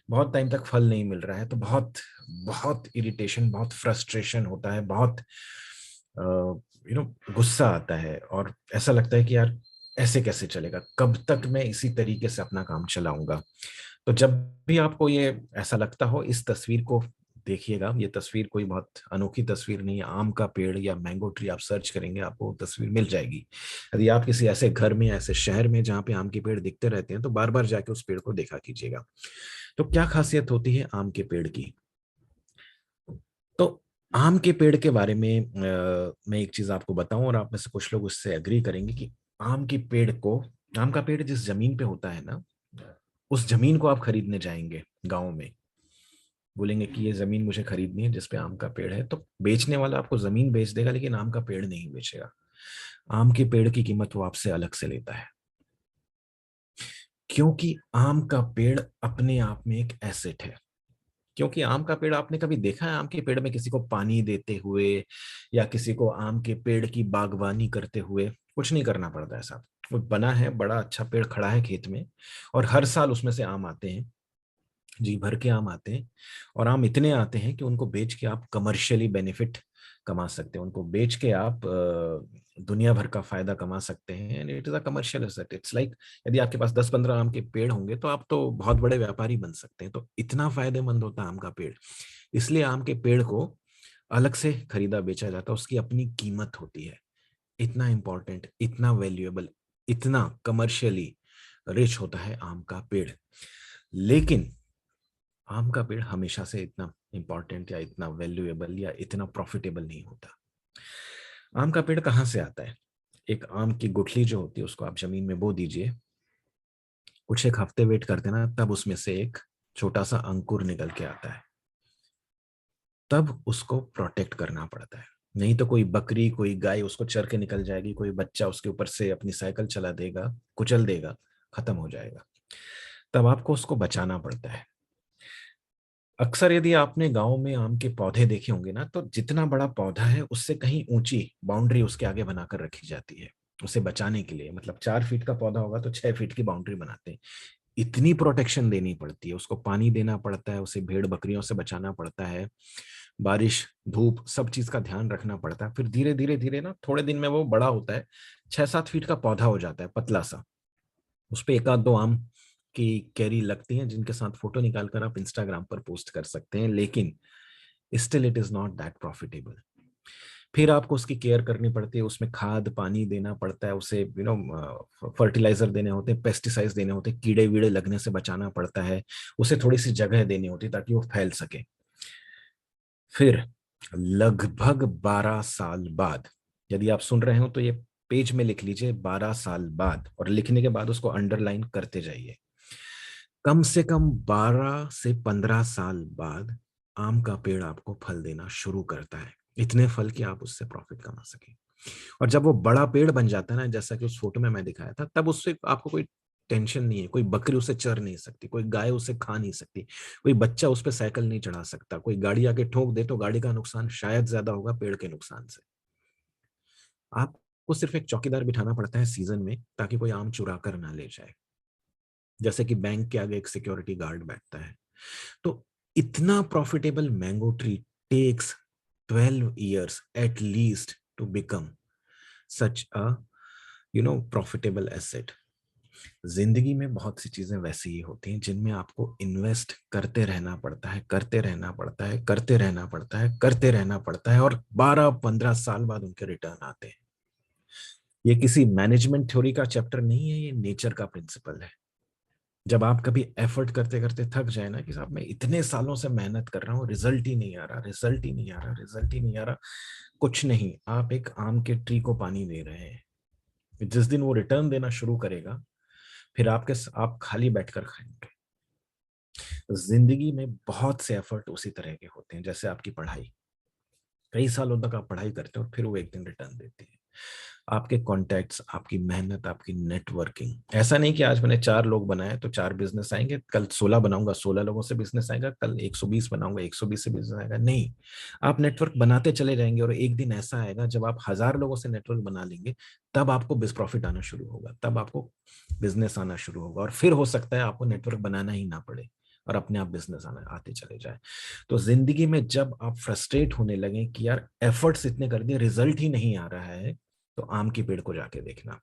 बहुत टाइम तक फल नहीं मिल रहा है, तो बहुत बहुत इरिटेशन, बहुत फ्रस्ट्रेशन होता है, बहुत गुस्सा आता है। और ऐसा लगता है कि यार ऐसे कैसे चलेगा, कब तक मैं इसी तरीके से अपना काम चलाऊंगा। तो जब भी आपको ये ऐसा लगता हो, इस तस्वीर को देखिएगा। ये तस्वीर कोई बहुत अनोखी तस्वीर नहीं है। आम का पेड़ या मैंगो ट्री आप सर्च करेंगे, आपको तस्वीर मिल जाएगी। यदि आप किसी ऐसे घर में, ऐसे शहर में जहाँ पे आम के पेड़ दिखते रहते हैं, तो बार बार जाके उस पेड़ को देखा कीजिएगा। तो क्या खासियत होती है आम के पेड़ की? तो आम के पेड़ के बारे में मैं एक चीज आपको बताऊं, और आप में से कुछ लोग उससे एग्री करेंगे कि आम के पेड़ को, आम का पेड़ जिस जमीन पे होता है ना, उस जमीन को आप खरीदने जाएंगे गांव में, बोलेंगे कि ये जमीन मुझे खरीदनी है जिस पे आम का पेड़ है, तो बेचने वाला आपको जमीन बेच देगा, लेकिन आम का पेड़ नहीं बेचेगा। आम के पेड़ की कीमत वो आपसे अलग से लेता है, क्योंकि आम का पेड़ अपने आप में एक एसेट है। क्योंकि आम का पेड़, आपने कभी देखा है आम के पेड़ में किसी को पानी देते हुए या किसी को आम के पेड़ की बागवानी करते हुए? कुछ नहीं करना पड़ता है साहब। वो बना है, बड़ा अच्छा पेड़ खड़ा है खेत में, और हर साल उसमें से आम आते हैं, जी भर के आम आते हैं। और आम इतने आते हैं कि उनको बेच के आप कमर्शियली बेनिफिट कमा सकते हैं, उनको बेच के आप दुनिया भर का फायदा कमा सकते हैं। And it is a commercial asset. It's like यदि आपके पास 10-15 आम के पेड़ होंगे, तो आप तो बहुत बड़े व्यापारी बन सकते हैं। तो इतना फायदेमंद होता है आम का पेड़, इसलिए आम के पेड़ को अलग से खरीदा बेचा जाता है, उसकी अपनी कीमत होती है। इतना इंपॉर्टेंट, इतना वैल्यूएबल, इतना कमर्शियली रिच होता है आम का पेड़। लेकिन आम का पेड़ हमेशा से इतना इंपॉर्टेंट या इतना वैल्यूएबल या इतना प्रॉफिटेबल नहीं होता। आम का पेड़ कहाँ से आता है? एक आम की गुठली जो होती है, उसको आप जमीन में बो दीजिए, कुछ एक हफ्ते वेट कर देना, तब उसमें से एक छोटा सा अंकुर निकल के आता है। तब उसको प्रोटेक्ट करना पड़ता है, नहीं तो कोई बकरी, कोई गाय उसको चर के निकल जाएगी, कोई बच्चा उसके ऊपर से अपनी साइकिल चला देगा, कुचल देगा, खत्म हो जाएगा। तब आपको उसको बचाना पड़ता है। अक्सर यदि आपने गांव में आम के पौधे देखे होंगे ना, तो जितना बड़ा पौधा है उससे कहीं ऊंची बाउंड्री उसके आगे बनाकर रखी जाती है, उसे बचाने के लिए। मतलब 4 फीट का पौधा होगा तो 6 फीट की बाउंड्री बनाते हैं। इतनी प्रोटेक्शन देनी पड़ती है, उसको पानी देना पड़ता है, उसे भेड़ बकरियों से बचाना पड़ता है, बारिश धूप सब चीज का ध्यान रखना पड़ता है। फिर धीरे धीरे धीरे ना, थोड़े दिन में वो बड़ा होता है, 6-7 फीट का पौधा हो जाता है, पतला सा। उस पे 1-2 आम की कैरी लगती हैं, जिनके साथ फोटो निकालकर आप इंस्टाग्राम पर पोस्ट कर सकते हैं, लेकिन still it is not that profitable. फिर आपको उसकी केयर करनी पड़ती है, उसमें खाद पानी देना पड़ता है, उसे फर्टिलाइजर देने होते हैं, पेस्टिसाइड्स देने होते हैं, कीड़े वीड़े लगने से बचाना पड़ता है, उसे थोड़ी सी जगह देनी होती है ताकि वो फैल सके। फिर लगभग 12 साल बाद, यदि आप सुन रहे हो तो ये पेज में लिख लीजिए, 12 साल बाद, और लिखने के बाद उसको अंडरलाइन करते जाइए। कम से कम 12 से 15 साल बाद आम का पेड़ आपको फल देना शुरू करता है, इतने फल कि आप उससे प्रॉफिट कमा सके। और जब वो बड़ा पेड़ बन जाता है ना, जैसा कि उस फोटो में मैं दिखाया था, तब उससे आपको कोई टेंशन नहीं है, कोई बकरी उसे चर नहीं सकती, कोई गाय उसे खा नहीं सकती, कोई बच्चा उस पर साइकिल नहीं चढ़ा सकता, कोई गाड़ी आके ठोक दे तो गाड़ी का नुकसान शायद ज्यादा होगा पेड़ के नुकसान से। आपको सिर्फ एक चौकीदार बिठाना पड़ता है सीजन में, ताकि कोई आम चुरा कर ना ले जाए, जैसे कि बैंक के आगे एक सिक्योरिटी गार्ड बैठता है। तो इतना profitable mango tree takes 12 years at least to become such a profitable asset. जिंदगी में बहुत सी चीजें वैसी ही होती हैं जिनमें आपको इन्वेस्ट करते रहना पड़ता है, करते रहना पड़ता है, करते रहना पड़ता है, करते रहना पड़ता है, और 12-15 साल बाद उनके रिटर्न आते हैं। ये किसी मैनेजमेंट थ्योरी का चैप्टर नहीं है, ये नेचर का प्रिंसिपल है। जब आप कभी एफर्ट करते करते थक जाए ना, कि साहब मैं इतने सालों से मेहनत कर रहा हूँ, रिजल्ट ही नहीं आ रहा, रिजल्ट ही नहीं आ रहा, रिजल्ट ही नहीं आ रहा, कुछ नहीं, आप एक आम के ट्री को पानी दे रहे हैं। जिस दिन वो रिटर्न देना शुरू करेगा, फिर आप खाली बैठकर खाएंगे। जिंदगी में बहुत से एफर्ट उसी तरह के होते हैं, जैसे आपकी पढ़ाई। कई सालों तक आप पढ़ाई करते हो और फिर वो एक दिन रिटर्न देती है। आपके कॉन्टैक्ट्स, आपकी मेहनत, आपकी नेटवर्किंग। ऐसा नहीं कि आज मैंने 4 लोग बनाए तो 4 बिजनेस आएंगे, कल 16 बनाऊंगा 16 लोगों से बिजनेस आएगा, कल 120 बनाऊंगा 120 से बिजनेस आएगा। नहीं, आप नेटवर्क बनाते चले जाएंगे और एक दिन ऐसा आएगा जब आप 1000 लोगों से नेटवर्क बना लेंगे, तब आपको प्रॉफिट आना शुरू होगा, तब आपको बिजनेस आना शुरू होगा, और फिर हो सकता है आपको नेटवर्क बनाना ही ना पड़े और अपने आप बिजनेस आते चले जाए। तो जिंदगी में जब आप फ्रस्ट्रेट होने लगे कि यार एफर्ट्स इतने कर दिए, रिजल्ट ही नहीं आ रहा है, तो आम की पेड़ को जाके देखना।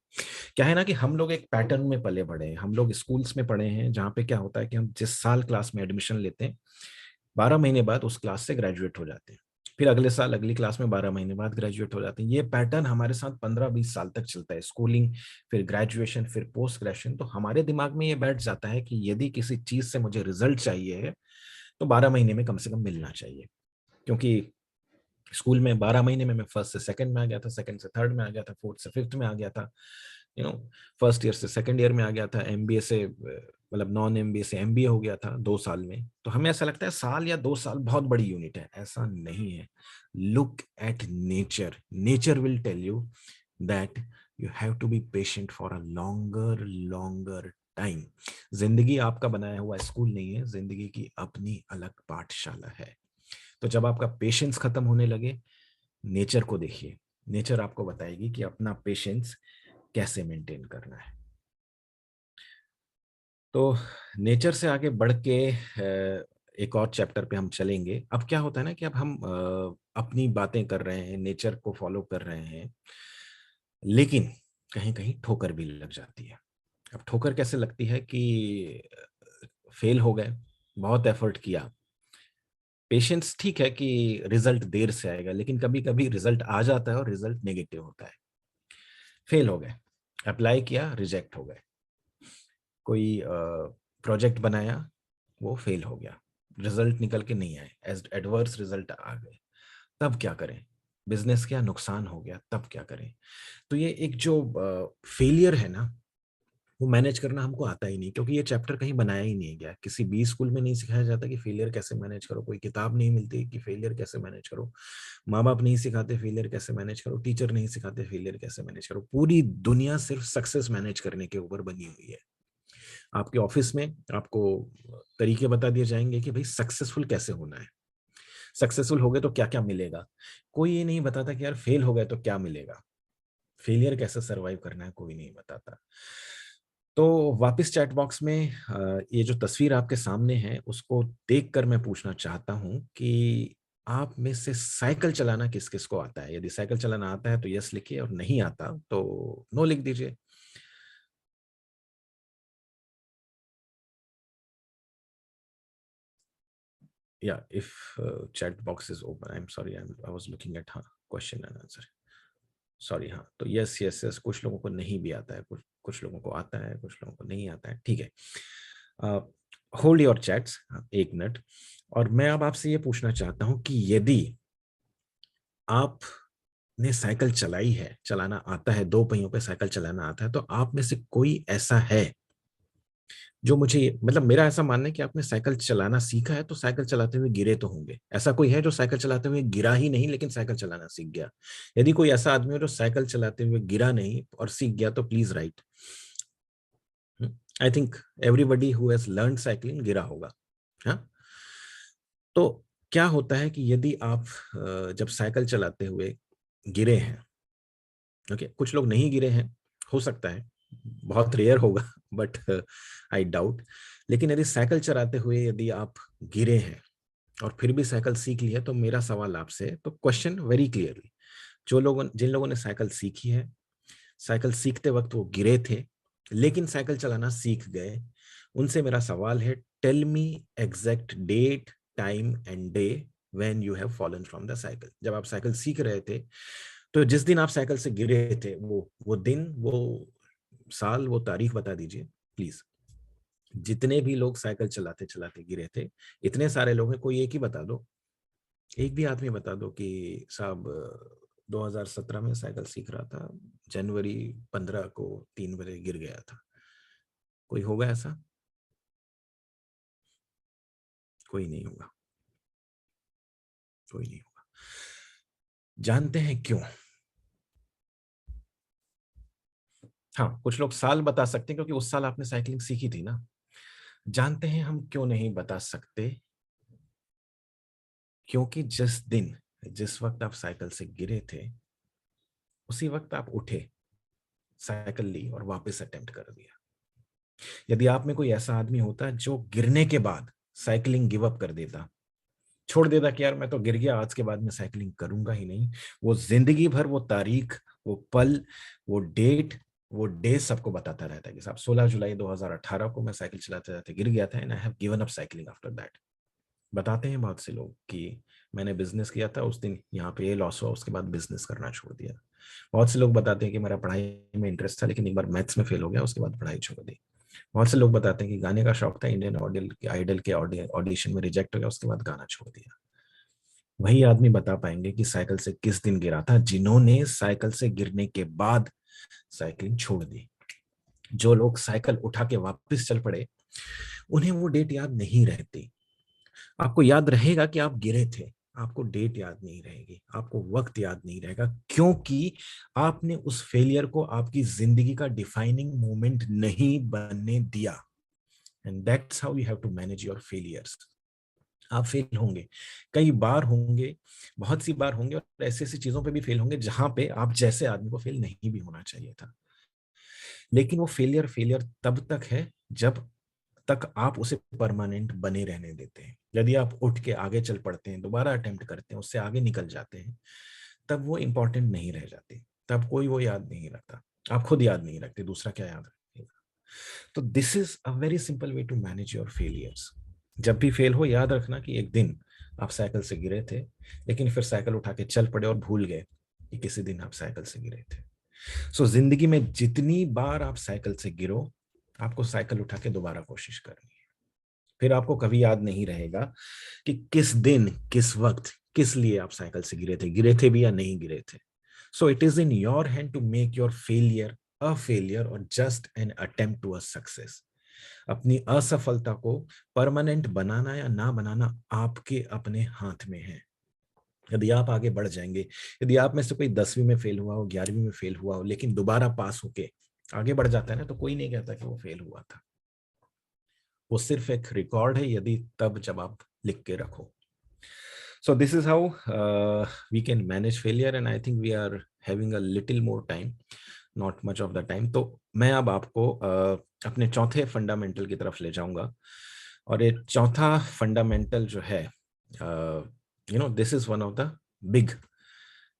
क्या है ना कि हम लोग एक पैटर्न में पले बड़े हैं, हम लोग स्कूल्स में पढ़े हैं, जहाँ पे क्या होता है कि हम जिस साल क्लास में एडमिशन लेते हैं, 12 महीने बाद उस क्लास से ग्रेजुएट हो जाते हैं, फिर अगले साल अगली क्लास में 12 महीने बाद ग्रेजुएट हो जाते हैं। ये पैटर्न हमारे साथ 15-20 साल तक चलता है, स्कूलिंग, फिर ग्रेजुएशन, फिर पोस्ट ग्रेजुएशन। तो हमारे दिमाग में ये बैठ जाता है कि यदि किसी चीज से मुझे रिजल्ट चाहिए है, तो 12 महीने में कम से कम मिलना चाहिए। क्योंकि स्कूल में 12 महीने में मैं फर्स्ट से सेकंड में आ गया था, सेकंड से थर्ड में आ गया था, फोर्थ से फिफ्थ में आ गया था, फर्स्ट ईयर से सेकंड ईयर में आ गया था, एमबीए से मतलब नॉन एमबीए से एमबीए हो गया था 2 साल में। तो हमें ऐसा लगता है साल या 2 साल बहुत बड़ी यूनिट है, ऐसा नहीं है। Look at nature, nature will tell you that you have to be patient for a longer longer time. जिंदगी आपका बनाया हुआ स्कूल नहीं है, जिंदगी की अपनी अलग पाठशाला है। तो जब आपका पेशेंस खत्म होने लगे, नेचर को देखिए, नेचर आपको बताएगी कि अपना पेशेंस कैसे मेंटेन करना है। तो नेचर से आगे बढ़ के एक और चैप्टर पे हम चलेंगे। अब क्या होता है ना कि अब हम अपनी बातें कर रहे हैं, नेचर को फॉलो कर रहे हैं, लेकिन कहीं कहीं ठोकर भी लग जाती है। अब ठोकर कैसे लगती है कि फेल हो गए, बहुत एफर्ट किया, पेशेंस ठीक है कि रिजल्ट देर से आएगा, लेकिन कभी कभी रिजल्ट आ जाता है और रिजल्ट नेगेटिव होता है। फेल हो गए, अप्लाई किया, रिजेक्ट हो गए, कोई प्रोजेक्ट बनाया, वो फेल हो गया, रिजल्ट निकल के नहीं आए, एडवर्स रिजल्ट आ गए, तब क्या करें? बिजनेस का नुकसान हो गया, तब क्या करें? तो ये एक जो फेलियर है ना, वो मैनेज करना हमको आता ही नहीं, क्योंकि ये चैप्टर कहीं बनाया ही नहीं गया, किसी बी स्कूल में नहीं सिखाया जाता कि फेलियर कैसे मैनेज करो, कोई किताब नहीं मिलती कि फेलियर कैसे मैनेज करो, माँ बाप नहीं सिखाते फेलियर कैसे मैनेज करो, टीचर नहीं सिखाते फेलियर कैसे मैनेज करो। पूरी दुनिया सिर्फ सक्सेस मैनेज करने के ऊपर बनी हुई है। आपके ऑफिस में आपको तरीके बता दिए जाएंगे कि भाई सक्सेसफुल कैसे होना है, सक्सेसफुल हो गए तो क्या क्या मिलेगा। कोई ये नहीं बताता कि यार फेल हो गए तो क्या मिलेगा, फेलियर कैसे सरवाइव करना है, कोई नहीं बताता। तो वापस चैट बॉक्स में ये जो तस्वीर आपके सामने है, उसको देखकर मैं पूछना चाहता हूं कि आप में से साइकिल चलाना किस किस को आता है? यदि साइकिल चलाना आता है तो यस लिखिए, और नहीं आता तो नो लिख दीजिए। Yeah, if chat box is open, I'm sorry, I was looking at question and answer. Sorry, हाँ, तो यस यस यस, कुछ लोगों को नहीं भी आता है, कुछ कुछ लोगों को आता है, कुछ लोगों को नहीं आता है, ठीक है। Hold your chats, 1 minute. और मैं अब आपसे ये पूछना चाहता हूं कि यदि आपने साइकिल चलाई है, चलाना आता है, 2 पहियों पे साइकिल चलाना आता है, तो आप में से कोई ऐसा है जो मुझे, मतलब मेरा ऐसा मानना है कि आपने साइकिल चलाना सीखा है, तो साइकिल चलाते हुए गिरे तो होंगे। ऐसा कोई है जो साइकिल चलाते हुए गिरा ही नहीं लेकिन साइकिल चलाना सीख गया? यदि कोई ऐसा आदमी हो जो साइकिल चलाते हुए गिरा नहीं और सीख गया, तो please right. I think everybody who has learn cycling गिरा होगा। हाँ, तो क्या होता है कि यदि आप जब साइकिल चलाते हुए गिरे हैं, ओके, कुछ लोग नहीं गिरे हैं, हो सकता है, बहुत रेयर होगा, बट आई डाउट। लेकिन यदि साइकिल चलाते हुए यदि आप गिरे हैं और फिर भी साइकिल सीख ली है, तो मेरा सवाल आपसे, तो क्वेश्चन वेरी क्लियरली, जिन लोगों ने साइकिल सीखी है, साइकिल सीखते वक्त वो गिरे थे लेकिन साइकिल चलाना सीख गए, उनसे मेरा सवाल है, tell me exact date, time and day when you have fallen from the cycle. जब आप साइकिल सीख रहे थे, तो जिस दिन आप साइकिल से गिरे थे, वो दिन, वो साल, वो तारीख बता दीजिए प्लीज। जितने भी लोग साइकिल चलाते चलाते गिरे थे, इतने सारे लोग हैं, कोई एक ही बता दो, एक भी आदमी बता दो कि साहब 2017 में साइकिल सीख रहा था, जनवरी 15 को 3 बजे गिर गया था। कोई होगा ऐसा? कोई नहीं होगा, कोई नहीं होगा। जानते हैं क्यों? हाँ, कुछ लोग साल बता सकते हैं क्योंकि उस साल आपने साइकिलिंग सीखी थी ना। जानते हैं हम क्यों नहीं बता सकते? क्योंकि जिस वक्त आप साइकिल से गिरे थे, उसी वक्त आप उठे, साइकिल ली और वापस अटेम्प्ट कर दिया। यदि आप में कोई ऐसा आदमी होता जो गिरने के बाद साइकिलिंग गिव अप कर देता, छोड़ देता कि यार मैं तो गिर गया, आज के बाद मैं साइकिलिंग करूंगा ही नहीं, वो जिंदगी भर वो तारीख, वो पल, वो डेट, वो डे सबको बताता रहता है कि साहब 16 जुलाई 2018 को मैं साइकिल चलाते चलाते गिर गया था and I have given up cycling after that. बताते हैं बहुत से लोग कि मैंने बिजनेस किया था, उस दिन यहाँ पे ये लॉस हुआ, उसके बाद बिजनेस करना छोड़ दिया। बहुत से लोग बताते हैं कि मेरा पढ़ाई में इंटरेस्ट था लेकिन एक बार मैथ्स में फेल हो गया, उसके बाद पढ़ाई छोड़ दी। बहुत से लोग बताते हैं कि गाने का शौक था, इंडियन आइडल के ऑडिशन में रिजेक्ट हो गया, उसके बाद गाना छोड़ दिया। वही आदमी बता पाएंगे कि साइकिल से किस दिन गिरा था, जिन्होंने साइकिल से गिरने के बाद साइकिलिंग छोड़ दी। जो लोग साइकिल उठा के वापस चल पड़े, उन्हें वो डेट याद नहीं रहती। आपको याद रहेगा कि आप गिरे थे, आपको डेट याद नहीं रहेगी, आपको वक्त याद नहीं रहेगा, क्योंकि आपने उस फेलियर को आपकी जिंदगी का डिफाइनिंग मोमेंट नहीं बनने दिया। And that's how you have to manage your failures. आप फेल होंगे, कई बार होंगे, बहुत सी बार होंगे, और ऐसी ऐसी चीजों पे भी फेल होंगे जहां पे आप जैसे आदमी को फेल नहीं भी होना चाहिए था। लेकिन वो फेलियर फेलियर तब तक है जब तक आप उसे परमानेंट बने रहने देते हैं। यदि आप उठ के आगे चल पड़ते हैं, दोबारा अटेम्प्ट करते हैं, उससे आगे निकल जाते हैं, तब वो इंपॉर्टेंट नहीं रह जाती, तब कोई वो याद नहीं रखता, आप खुद याद नहीं रखते, दूसरा क्या याद रखेगा। तो this is a very simple way to manage your failures. जब भी फेल हो, याद रखना कि एक दिन आप साइकिल से गिरे थे, लेकिन फिर साइकिल उठा के चल पड़े और भूल गए कि किसी दिन आप साइकिल से गिरे थे। सो जिंदगी में जितनी बार आप साइकिल से गिरो, आपको साइकिल उठा के दोबारा कोशिश करनी है। फिर आपको कभी याद नहीं रहेगा कि किस दिन, किस वक्त, किस लिए आप साइकिल से गिरे थे भी या नहीं गिरे थे। So it is in your hand to make your failure a failure और just an attempt to a success. अपनी असफलता को परमानेंट बनाना या ना बनाना आपके अपने हाथ में है। यदि आप आगे बढ़ जाएंगे, यदि आप में से कोई 10वीं में फेल हुआ हो, 11वीं में फेल हुआ हो, लेकिन दोबारा पास होके आगे बढ़ जाता है ना, तो कोई नहीं कहता कि वो फेल हुआ था। वो सिर्फ एक रिकॉर्ड है, यदि तब जब आप लिख के रखो। So this is how we can manage failure, and I think we are having a little more time, not much of the time. तो मैं अब आपको अपने चौथे फंडामेंटल की तरफ ले जाऊंगा, और ये चौथा फंडामेंटल जो है, this is one of the big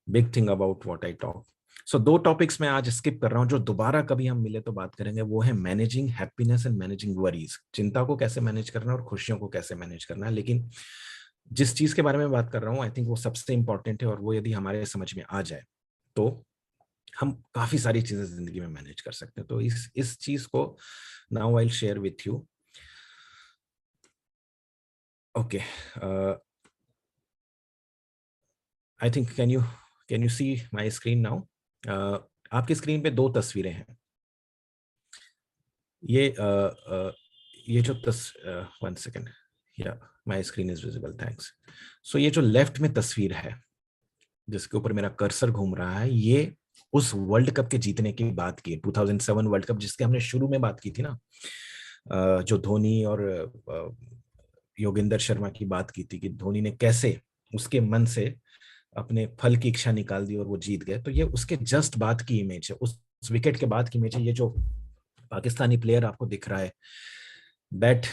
big thing about what I talk. So दो टॉपिक्स मैं आज स्किप कर रहा हूं, जो दोबारा कभी हम मिले तो बात करेंगे। वो है managing happiness and managing worries, चिंता को कैसे मैनेज करना और खुशियों को कैसे मैनेज करना है। लेकिन जिस चीज के बारे में बात कर रहा हूँ, आई थिंक वो सबसे इंपॉर्टेंट है, और वो यदि हमारे समझ में आ जाए तो हम काफी सारी चीजें जिंदगी में मैनेज कर सकते हैं। तो इस चीज को now I will share with you. Okay, I think can you see my screen now? आपकी स्क्रीन पे दो तस्वीरें हैं। ये ये जो वन सेकेंड, या my screen is visible, thanks. So ये जो लेफ्ट में तस्वीर है, जिसके ऊपर मेरा कर्सर घूम रहा है, ये उस वर्ल्ड कप के जीतने की बात की है, 2007 वर्ल्ड कप, जिसके हमने शुरू में बात की थी ना। जो धोनी और योगेंद्र शर्मा की बात की थी कि धोनी ने कैसे उसके मन से अपने फल की इच्छा निकाल दी और वो जीत गए। तो ये उसके जस्ट बाद की इमेज है, उस विकेट के बाद की इमेज है। ये जो पाकिस्तानी प्लेयर आपको दिख रहा है, बैट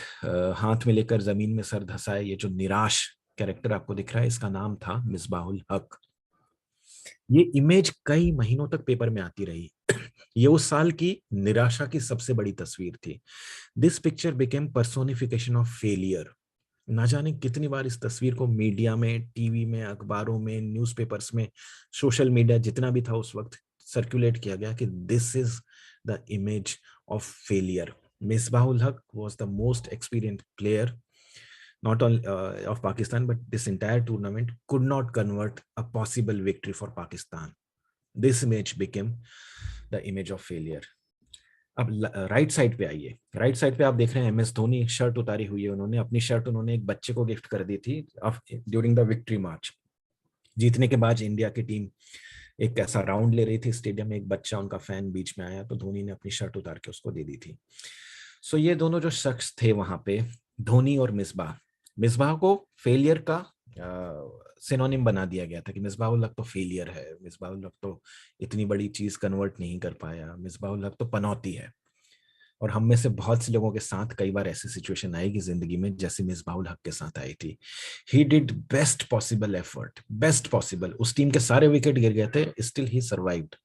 हाथ में लेकर जमीन में सर धंसाए, ये जो निराश कैरेक्टर आपको दिख रहा है, इसका नाम था मिसबाहुल हक। ये इमेज कई महीनों तक पेपर में आती रही। ये उस साल की निराशा की सबसे बड़ी तस्वीर थी। This picture became personification of failure. ना जाने कितनी बार इस तस्वीर को मीडिया में, टीवी में, अखबारों में, न्यूज़पेपर्स में, सोशल मीडिया जितना भी था उस वक्त सर्कुलेट किया गया कि this is the image of failure. Misbahul Haq was the most experienced player not only of Pakistan but this entire tournament could not convert a possible victory for Pakistan. This image became the image of failure. अब right side पे आइए। Right side पे आप देख रहे हैं MS Dhoni, shirt उतारी हुई है उन्होंने। अपनी शर्ट उन्होंने एक बच्चे को गिफ्ट कर दी थी ड्यूरिंग द विक्ट्री मार्च। जीतने के बाद इंडिया की टीम एक ऐसा राउंड ले रही थी स्टेडियम में, एक बच्चा उनका फैन बीच में आया तो धोनी ने अपनी शर्ट उतार के उसको दे दी थी। सो ये दोनों जो शख्स थे वहां पे, धोनी और मिसबाह, मिसबाह को फेलियर का सिनोनिम बना दिया गया था कि मिसबाहुल हक तो फेलियर है, मिसबाहुल हक तो इतनी बड़ी चीज कन्वर्ट नहीं कर पाया, मिसबाहुल हक तो पनौती है। और हम में से बहुत से लोगों के साथ कई बार ऐसी सिचुएशन आएगी जिंदगी में जैसे मिसबाहुल हक के साथ आई थी। He did best possible effort, best possible. उस टीम के सारे विकेट गिर गए थे, still he survived.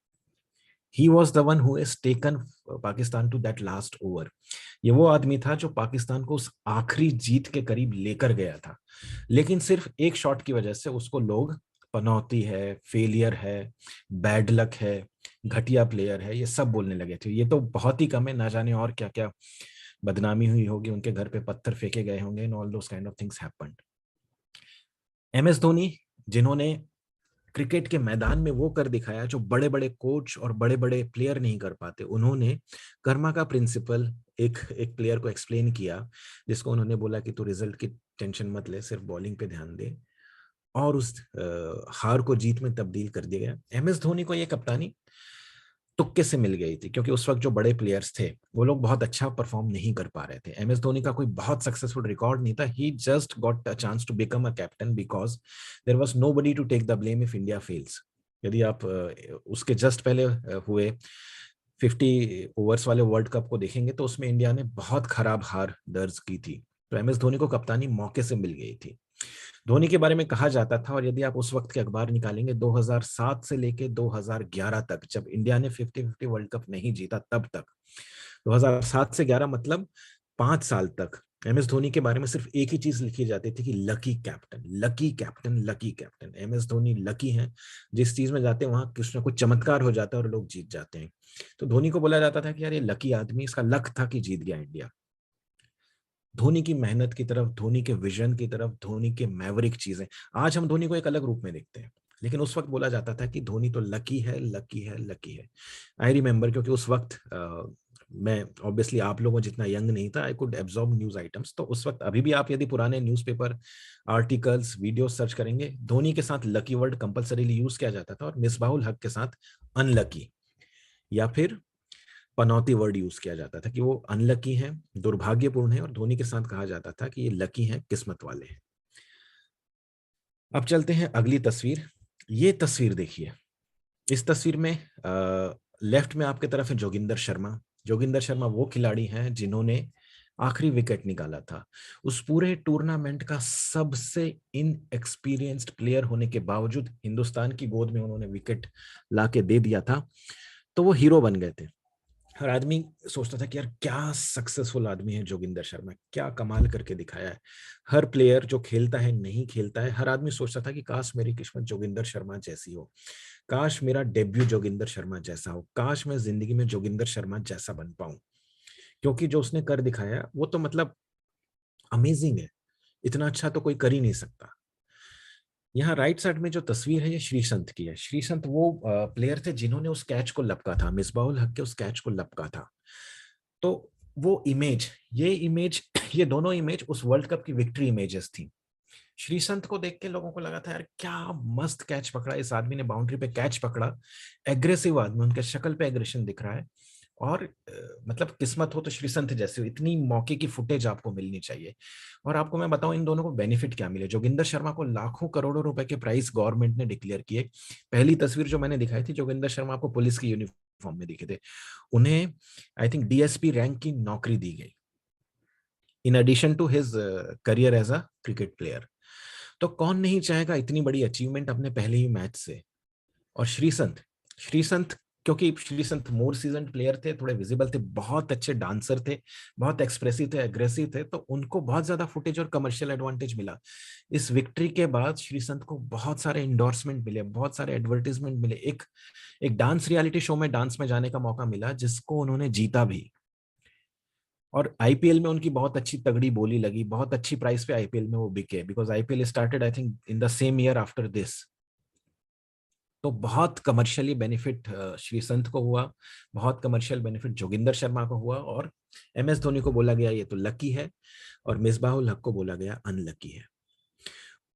He was the one who has taken Pakistan to that last over. ये वो आदमी था जो पाकिस्तान को उस आखिरी जीत के करीब लेकर गया था, लेकिन सिर्फ एक शॉट की वजह से उसको लोग पनौती है, फेलियर है, बैड लक है, घटिया प्लेयर है, ये सब बोलने लगे थे। ये तो बहुत ही कम है, ना जाने और क्या क्या बदनामी हुई होगी, उनके घर पे पत्थर फेंके गए होंगे, and all those kind of things happened. MS Dhoni, जिन्होंने क्रिकेट के मैदान में वो कर दिखाया जो बड़े बड़े कोच और बड़े बड़े प्लेयर नहीं कर पाते। उन्होंने कर्मा का प्रिंसिपल एक एक प्लेयर को एक्सप्लेन किया, जिसको उन्होंने बोला कि तू रिजल्ट की टेंशन मत ले, सिर्फ बॉलिंग पे ध्यान दे, और उस हार को जीत में तब्दील कर दिया गया। MS धोनी को ये कप्तानी तुक्के से मिल गई थी, क्योंकि उस वक्त जो बड़े प्लेयर्स थे वो लोग बहुत अच्छा परफॉर्म नहीं कर पा रहे थे। MS धोनी का कोई बहुत सक्सेसफुल रिकॉर्ड नहीं था। He just got a chance to become a captain because there was nobody to take the blame if India fails. यदि आप उसके जस्ट पहले हुए 50 ओवर्स वाले वर्ल्ड कप को देखेंगे तो उसमें इंडिया ने बहुत खराब हार दर्ज की थी। तो MS धोनी को कप्तानी मौके से मिल गई थी। धोनी के बारे में कहा जाता था, और यदि आप उस वक्त के अखबार निकालेंगे 2007 से लेके 2011 तक, जब इंडिया ने 50-50 वर्ल्ड कप नहीं जीता तब तक, 2007 से 11 मतलब 5 साल तक MS धोनी के बारे में सिर्फ एक ही चीज लिखी जाती थी कि lucky captain, lucky captain, lucky captain. MS Dhoni lucky हैं, जिस चीज में जाते हैं वहां कुछ ना कुछ चमत्कार हो जाता है और लोग जीत जाते हैं। तो धोनी को बोला जाता था कि यार ये लकी आदमी, इसका लक था कि जीत गया इंडिया। धोनी की मेहनत की तरफ, धोनी के विजन की तरफ, धोनी के मैवरिक चीजें, आज हम धोनी को एक अलग रूप में देखते हैं, लेकिन उस वक्त बोला जाता था कि धोनी तो लकी है, लकी है, लकी है। आई रिमेम्बर, क्योंकि उस वक्त मैं ऑब्वियसली आप लोगों जितना यंग नहीं था, I could absorb news items. तो उस वक्त, अभी भी आप यदि पुराने न्यूज़पेपर आर्टिकल्स, वीडियो सर्च करेंगे, धोनी के साथ लकी वर्ड कंपल्सरीली यूज किया जाता था, और मिसबाहुल हक के साथ अनलकी या फिर पनौती वर्ड यूज किया जाता था कि वो अनलकी हैं, दुर्भाग्यपूर्ण है, और धोनी के साथ कहा जाता था कि ये लकी हैं, किस्मत वाले हैं। अब चलते हैं अगली तस्वीर। ये तस्वीर देखिए। इस तस्वीर में लेफ्ट में आपके तरफ है जोगिंदर शर्मा। जोगिंदर शर्मा वो खिलाड़ी हैं जिन्होंने आखिरी विकेट निकाला था। उस पूरे टूर्नामेंट का सबसे इनएक्सपीरियंस्ड प्लेयर होने के बावजूद हिंदुस्तान की गोद में उन्होंने विकेट लाके दे दिया था, तो वो हीरो बन गए थे। हर आदमी सोचता था कि यार क्या सक्सेसफुल आदमी है जोगिंदर शर्मा, क्या कमाल करके दिखाया है। हर प्लेयर जो खेलता है, नहीं खेलता है, हर आदमी सोचता था कि काश मेरी किस्मत जोगिंदर शर्मा जैसी हो, काश मेरा डेब्यू जोगिंदर शर्मा जैसा हो, काश मैं जिंदगी में जोगिंदर शर्मा जैसा बन पाऊं। क्योंकि जो उसने कर दिखाया वो तो मतलब अमेजिंग है, इतना अच्छा तो कोई कर ही नहीं सकता। यहाँ राइट साइड में जो तस्वीर है ये श्रीसंत की है। श्रीसंत वो प्लेयर थे जिन्होंने उस कैच को लपका था, मिसबाहुल हक के उस कैच को लपका था। तो वो इमेज, ये इमेज, ये दोनों इमेज उस वर्ल्ड कप की विक्ट्री इमेजेस थी। श्रीसंत को देख के लोगों को लगा था यार क्या मस्त कैच पकड़ा इस आदमी ने, बाउंड्री पे कैच पकड़ा, एग्रेसिव आदमी, उनके शक्ल पे एग्रेशन दिख रहा है, और मतलब किस्मत हो तो श्रीसंत जैसे हो, इतनी मौके की फुटेज आपको मिलनी चाहिए। और आपको मैं बताऊं इन दोनों को बेनिफिट क्या मिले। जोगिंदर शर्मा को लाखों करोड़ों रुपए के प्राइस गवर्नमेंट ने डिक्लेयर किए। पहली तस्वीर जो मैंने दिखाई थी, जोगिंदर शर्मा को पुलिस की यूनिफॉर्म में दिखे थे। उन्हें आई थिंक डीएसपी रैंक की नौकरी दी गई, in addition to his career as a cricket player. तो कौन नहीं चाहेगा इतनी बड़ी अचीवमेंट अपने पहले ही मैच से। और श्रीसंत, श्रीसंत क्योंकि श्रीसंत मोर सीजन प्लेयर थे, थोड़े विजिबल थे, बहुत अच्छे डांसर थे, बहुत एक्सप्रेसिव थे, एग्रेसिव थे, तो उनको बहुत ज्यादा फुटेज और कमर्शियल एडवांटेज मिला। इस विक्ट्री के बाद श्रीसंत को बहुत सारे इंडोर्समेंट मिले, बहुत सारे एडवर्टीजमेंट मिले, एक एक डांस रियलिटी शो में डांस में जाने का मौका मिला जिसको उन्होंने जीता भी। और आईपीएल में उनकी बहुत अच्छी तगड़ी बोली लगी, बहुत अच्छी प्राइस पे आईपीएल में वो बिके, because IPL started I think in the same year after this. तो बहुत कमर्शियली बेनिफिट श्रीसंत को हुआ, बहुत कमर्शियल बेनिफिट जोगिंदर शर्मा को हुआ, और एमएस धोनी को बोला गया ये तो लकी है, और मिसबाहुल हक को बोला गया अनलकी है।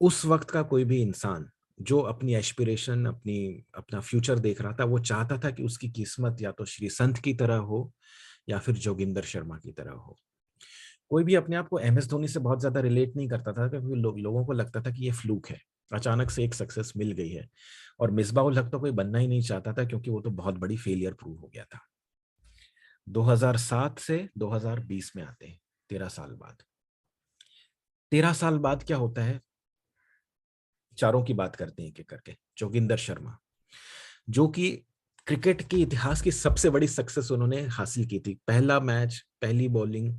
उस वक्त का कोई भी इंसान जो अपनी एस्पिरेशन, अपना फ्यूचर देख रहा था, वो चाहता था कि उसकी किस्मत या तो श्रीसंत की तरह हो या फिर जोगिंदर शर्मा की तरह हो। कोई भी अपने आप को एमएस धोनी से बहुत ज्यादा रिलेट नहीं करता था, क्योंकि लोगों को लगता था कि ये फ्लूक है, अचानक से एक सक्सेस मिल गई है। और मिसबाहुल हक तो कोई बनना ही नहीं चाहता था, क्योंकि वो तो बहुत बड़ी फेलियर प्रूव हो गया था। 2007 से 2020 में आते हैं, 13 साल बाद। 13 साल बाद क्या होता है, चारों की बात करते हैं एक एक करके। जोगिंदर शर्मा, जो कि क्रिकेट के इतिहास की सबसे बड़ी सक्सेस उन्होंने हासिल की थी, पहला मैच, पहली बॉलिंग,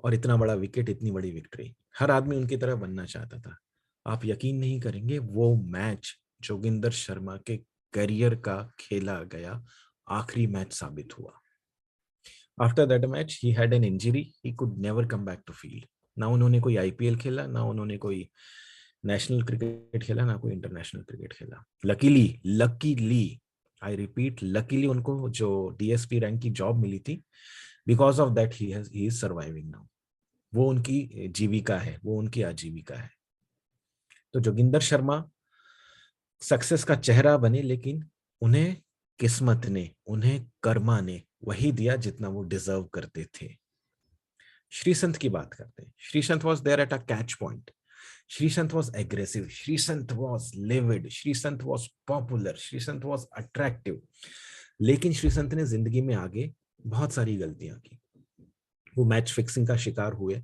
और इतना बड़ा विकेट, इतनी बड़ी विक्ट्री। हर आदमी उनकी तरह बनना चाहता था। आप यकीन नहीं करेंगे, वो मैच जोगिंदर शर्मा के करियर का खेला गया आखिरी मैच साबित हुआ। After that match he had an injury, he could never come back to field. ना उन्होंने कोई आईपीएल खेला, ना उन्होंने कोई नेशनल क्रिकेट खेला, ना कोई इंटरनेशनल क्रिकेट खेला। Luckily, luckily, I repeat, luckily उनको जो डीएसपी रैंक की जॉब मिली थी, because of that he is surviving now. वो उनकी जीविका है, वो उनकी आजीविका है। तो जोगिंदर शर्मा सक्सेस का चेहरा बने, लेकिन उन्हें किस्मत ने, उन्हें कर्मा ने वही दिया जितना वो डिजर्व करते थे। श्रीसंत की बात करते हैं। Sreesanth was there at a catch point. Sreesanth was aggressive, Sreesanth was livid, Sreesanth was popular, Sreesanth was attractive. लेकिन श्रीसंत ने जिंदगी में आगे बहुत सारी गलतियां की। वो मैच फिक्सिंग का शिकार हुए,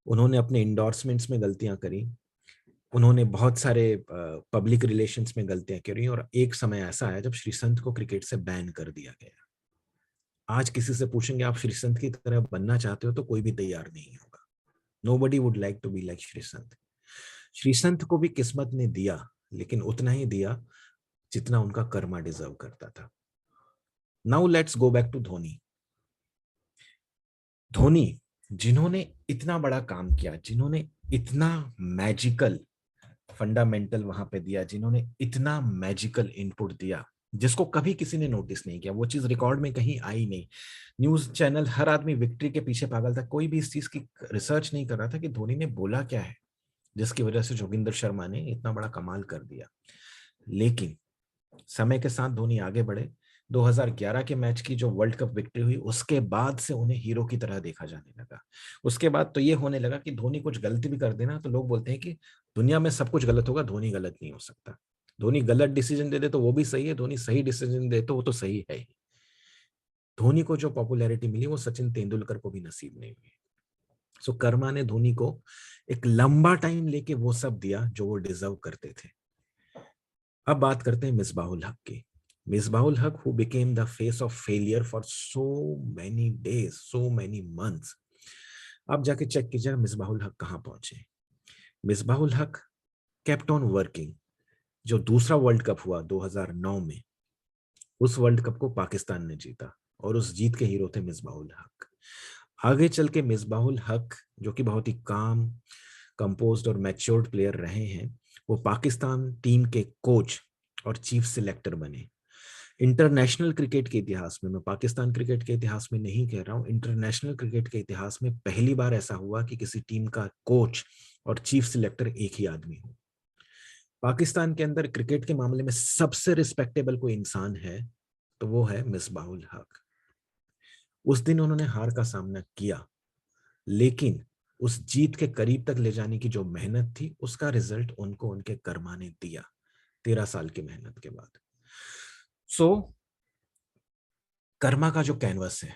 उन्होंने अपने इंडोर्समेंट्स में गलतियां करी, उन्होंने बहुत सारे पब्लिक रिलेशंस में गलतियां करी, और एक समय ऐसा आया जब श्रीसंत को क्रिकेट से बैन कर दिया गया। आज किसी से पूछेंगे आप श्रीसंत की तरह बनना चाहते हो, तो कोई भी तैयार नहीं होगा। Nobody would like to be like Sreesanth. Sreesanth को भी किस्मत ने दिया, लेकिन उतना ही दिया जितना उनका कर्मा डिजर्व करता था। Now let's go back to Dhoni. Dhoni, जिन्होंने इतना बड़ा काम किया, जिन्होंने इतना मैजिकल फंडामेंटल वहां पे दिया, जिन्होंने इतना मैजिकल इनपुट दिया जिसको कभी किसी ने नोटिस नहीं किया, वो चीज रिकॉर्ड में कहीं आई नहीं। न्यूज चैनल, हर आदमी विक्ट्री के पीछे पागल था, कोई भी इस चीज की रिसर्च नहीं कर रहा था कि धोनी ने बोला क्या है जिसकी वजह से जोगिंदर शर्मा ने इतना बड़ा कमाल कर दिया। लेकिन समय के साथ धोनी आगे बढ़े। 2011 के मैच की जो वर्ल्ड कप विक्ट्री हुई, उसके बाद से उन्हें हीरो की तरह देखा जाने लगा। उसके बाद तो ये होने लगा कि धोनी कुछ गलती भी कर देना तो लोग बोलते हैं कि दुनिया में सब कुछ गलत होगा, धोनी गलत नहीं हो सकता। धोनी गलत डिसीजन दे दे तो वो भी सही है, धोनी सही डिसीजन दे तो वो तो सही है ही। धोनी को जो पॉपुलैरिटी मिली वो सचिन तेंदुलकर को भी नसीब नहीं हुई। सो कर्मा ने धोनी को एक लंबा टाइम लेके वो सब दिया जो वो डिजर्व करते थे। अब बात करते हैं मिसबाहुल हक की। मिसबाहुल हक who became the face of failure for so many days, so many months. अब जाके चेक कीजिए मिसबाहुल हक कहाँ पहुंचे। मिसबाहुल हक kept on working। जो दूसरा वर्ल्ड कप हुआ 2009 में, उस वर्ल्ड कप को पाकिस्तान ने जीता, और उस जीत के हीरो थे मिसबाहुल हक। आगे चल के मिसबाहुल हक, जो कि बहुत ही काम, कंपोज्ड और मैच्योर्ड प्लेयर रहे हैं, वो पाकिस्तान टीम के कोच और चीफ सिलेक्टर बने। इंटरनेशनल क्रिकेट के इतिहास में, मैं पाकिस्तान क्रिकेट के इतिहास में नहीं कह रहा हूं, इंटरनेशनल क्रिकेट के इतिहास में पहली बार ऐसा हुआ कि किसी टीम का कोच और चीफ सिलेक्टर एक ही आदमी हो। पाकिस्तान के अंदर क्रिकेट के मामले में सबसे रिस्पेक्टेबल कोई इंसान है तो वो है मिसबाहुल हक। उस दिन उन्होंने हार का सामना किया, लेकिन उस जीत के करीब तक ले जाने की जो मेहनत थी, उसका रिजल्ट उनको उनके कर्मा ने दिया 13 साल की मेहनत के बाद। सो कर्मा का जो कैनवस है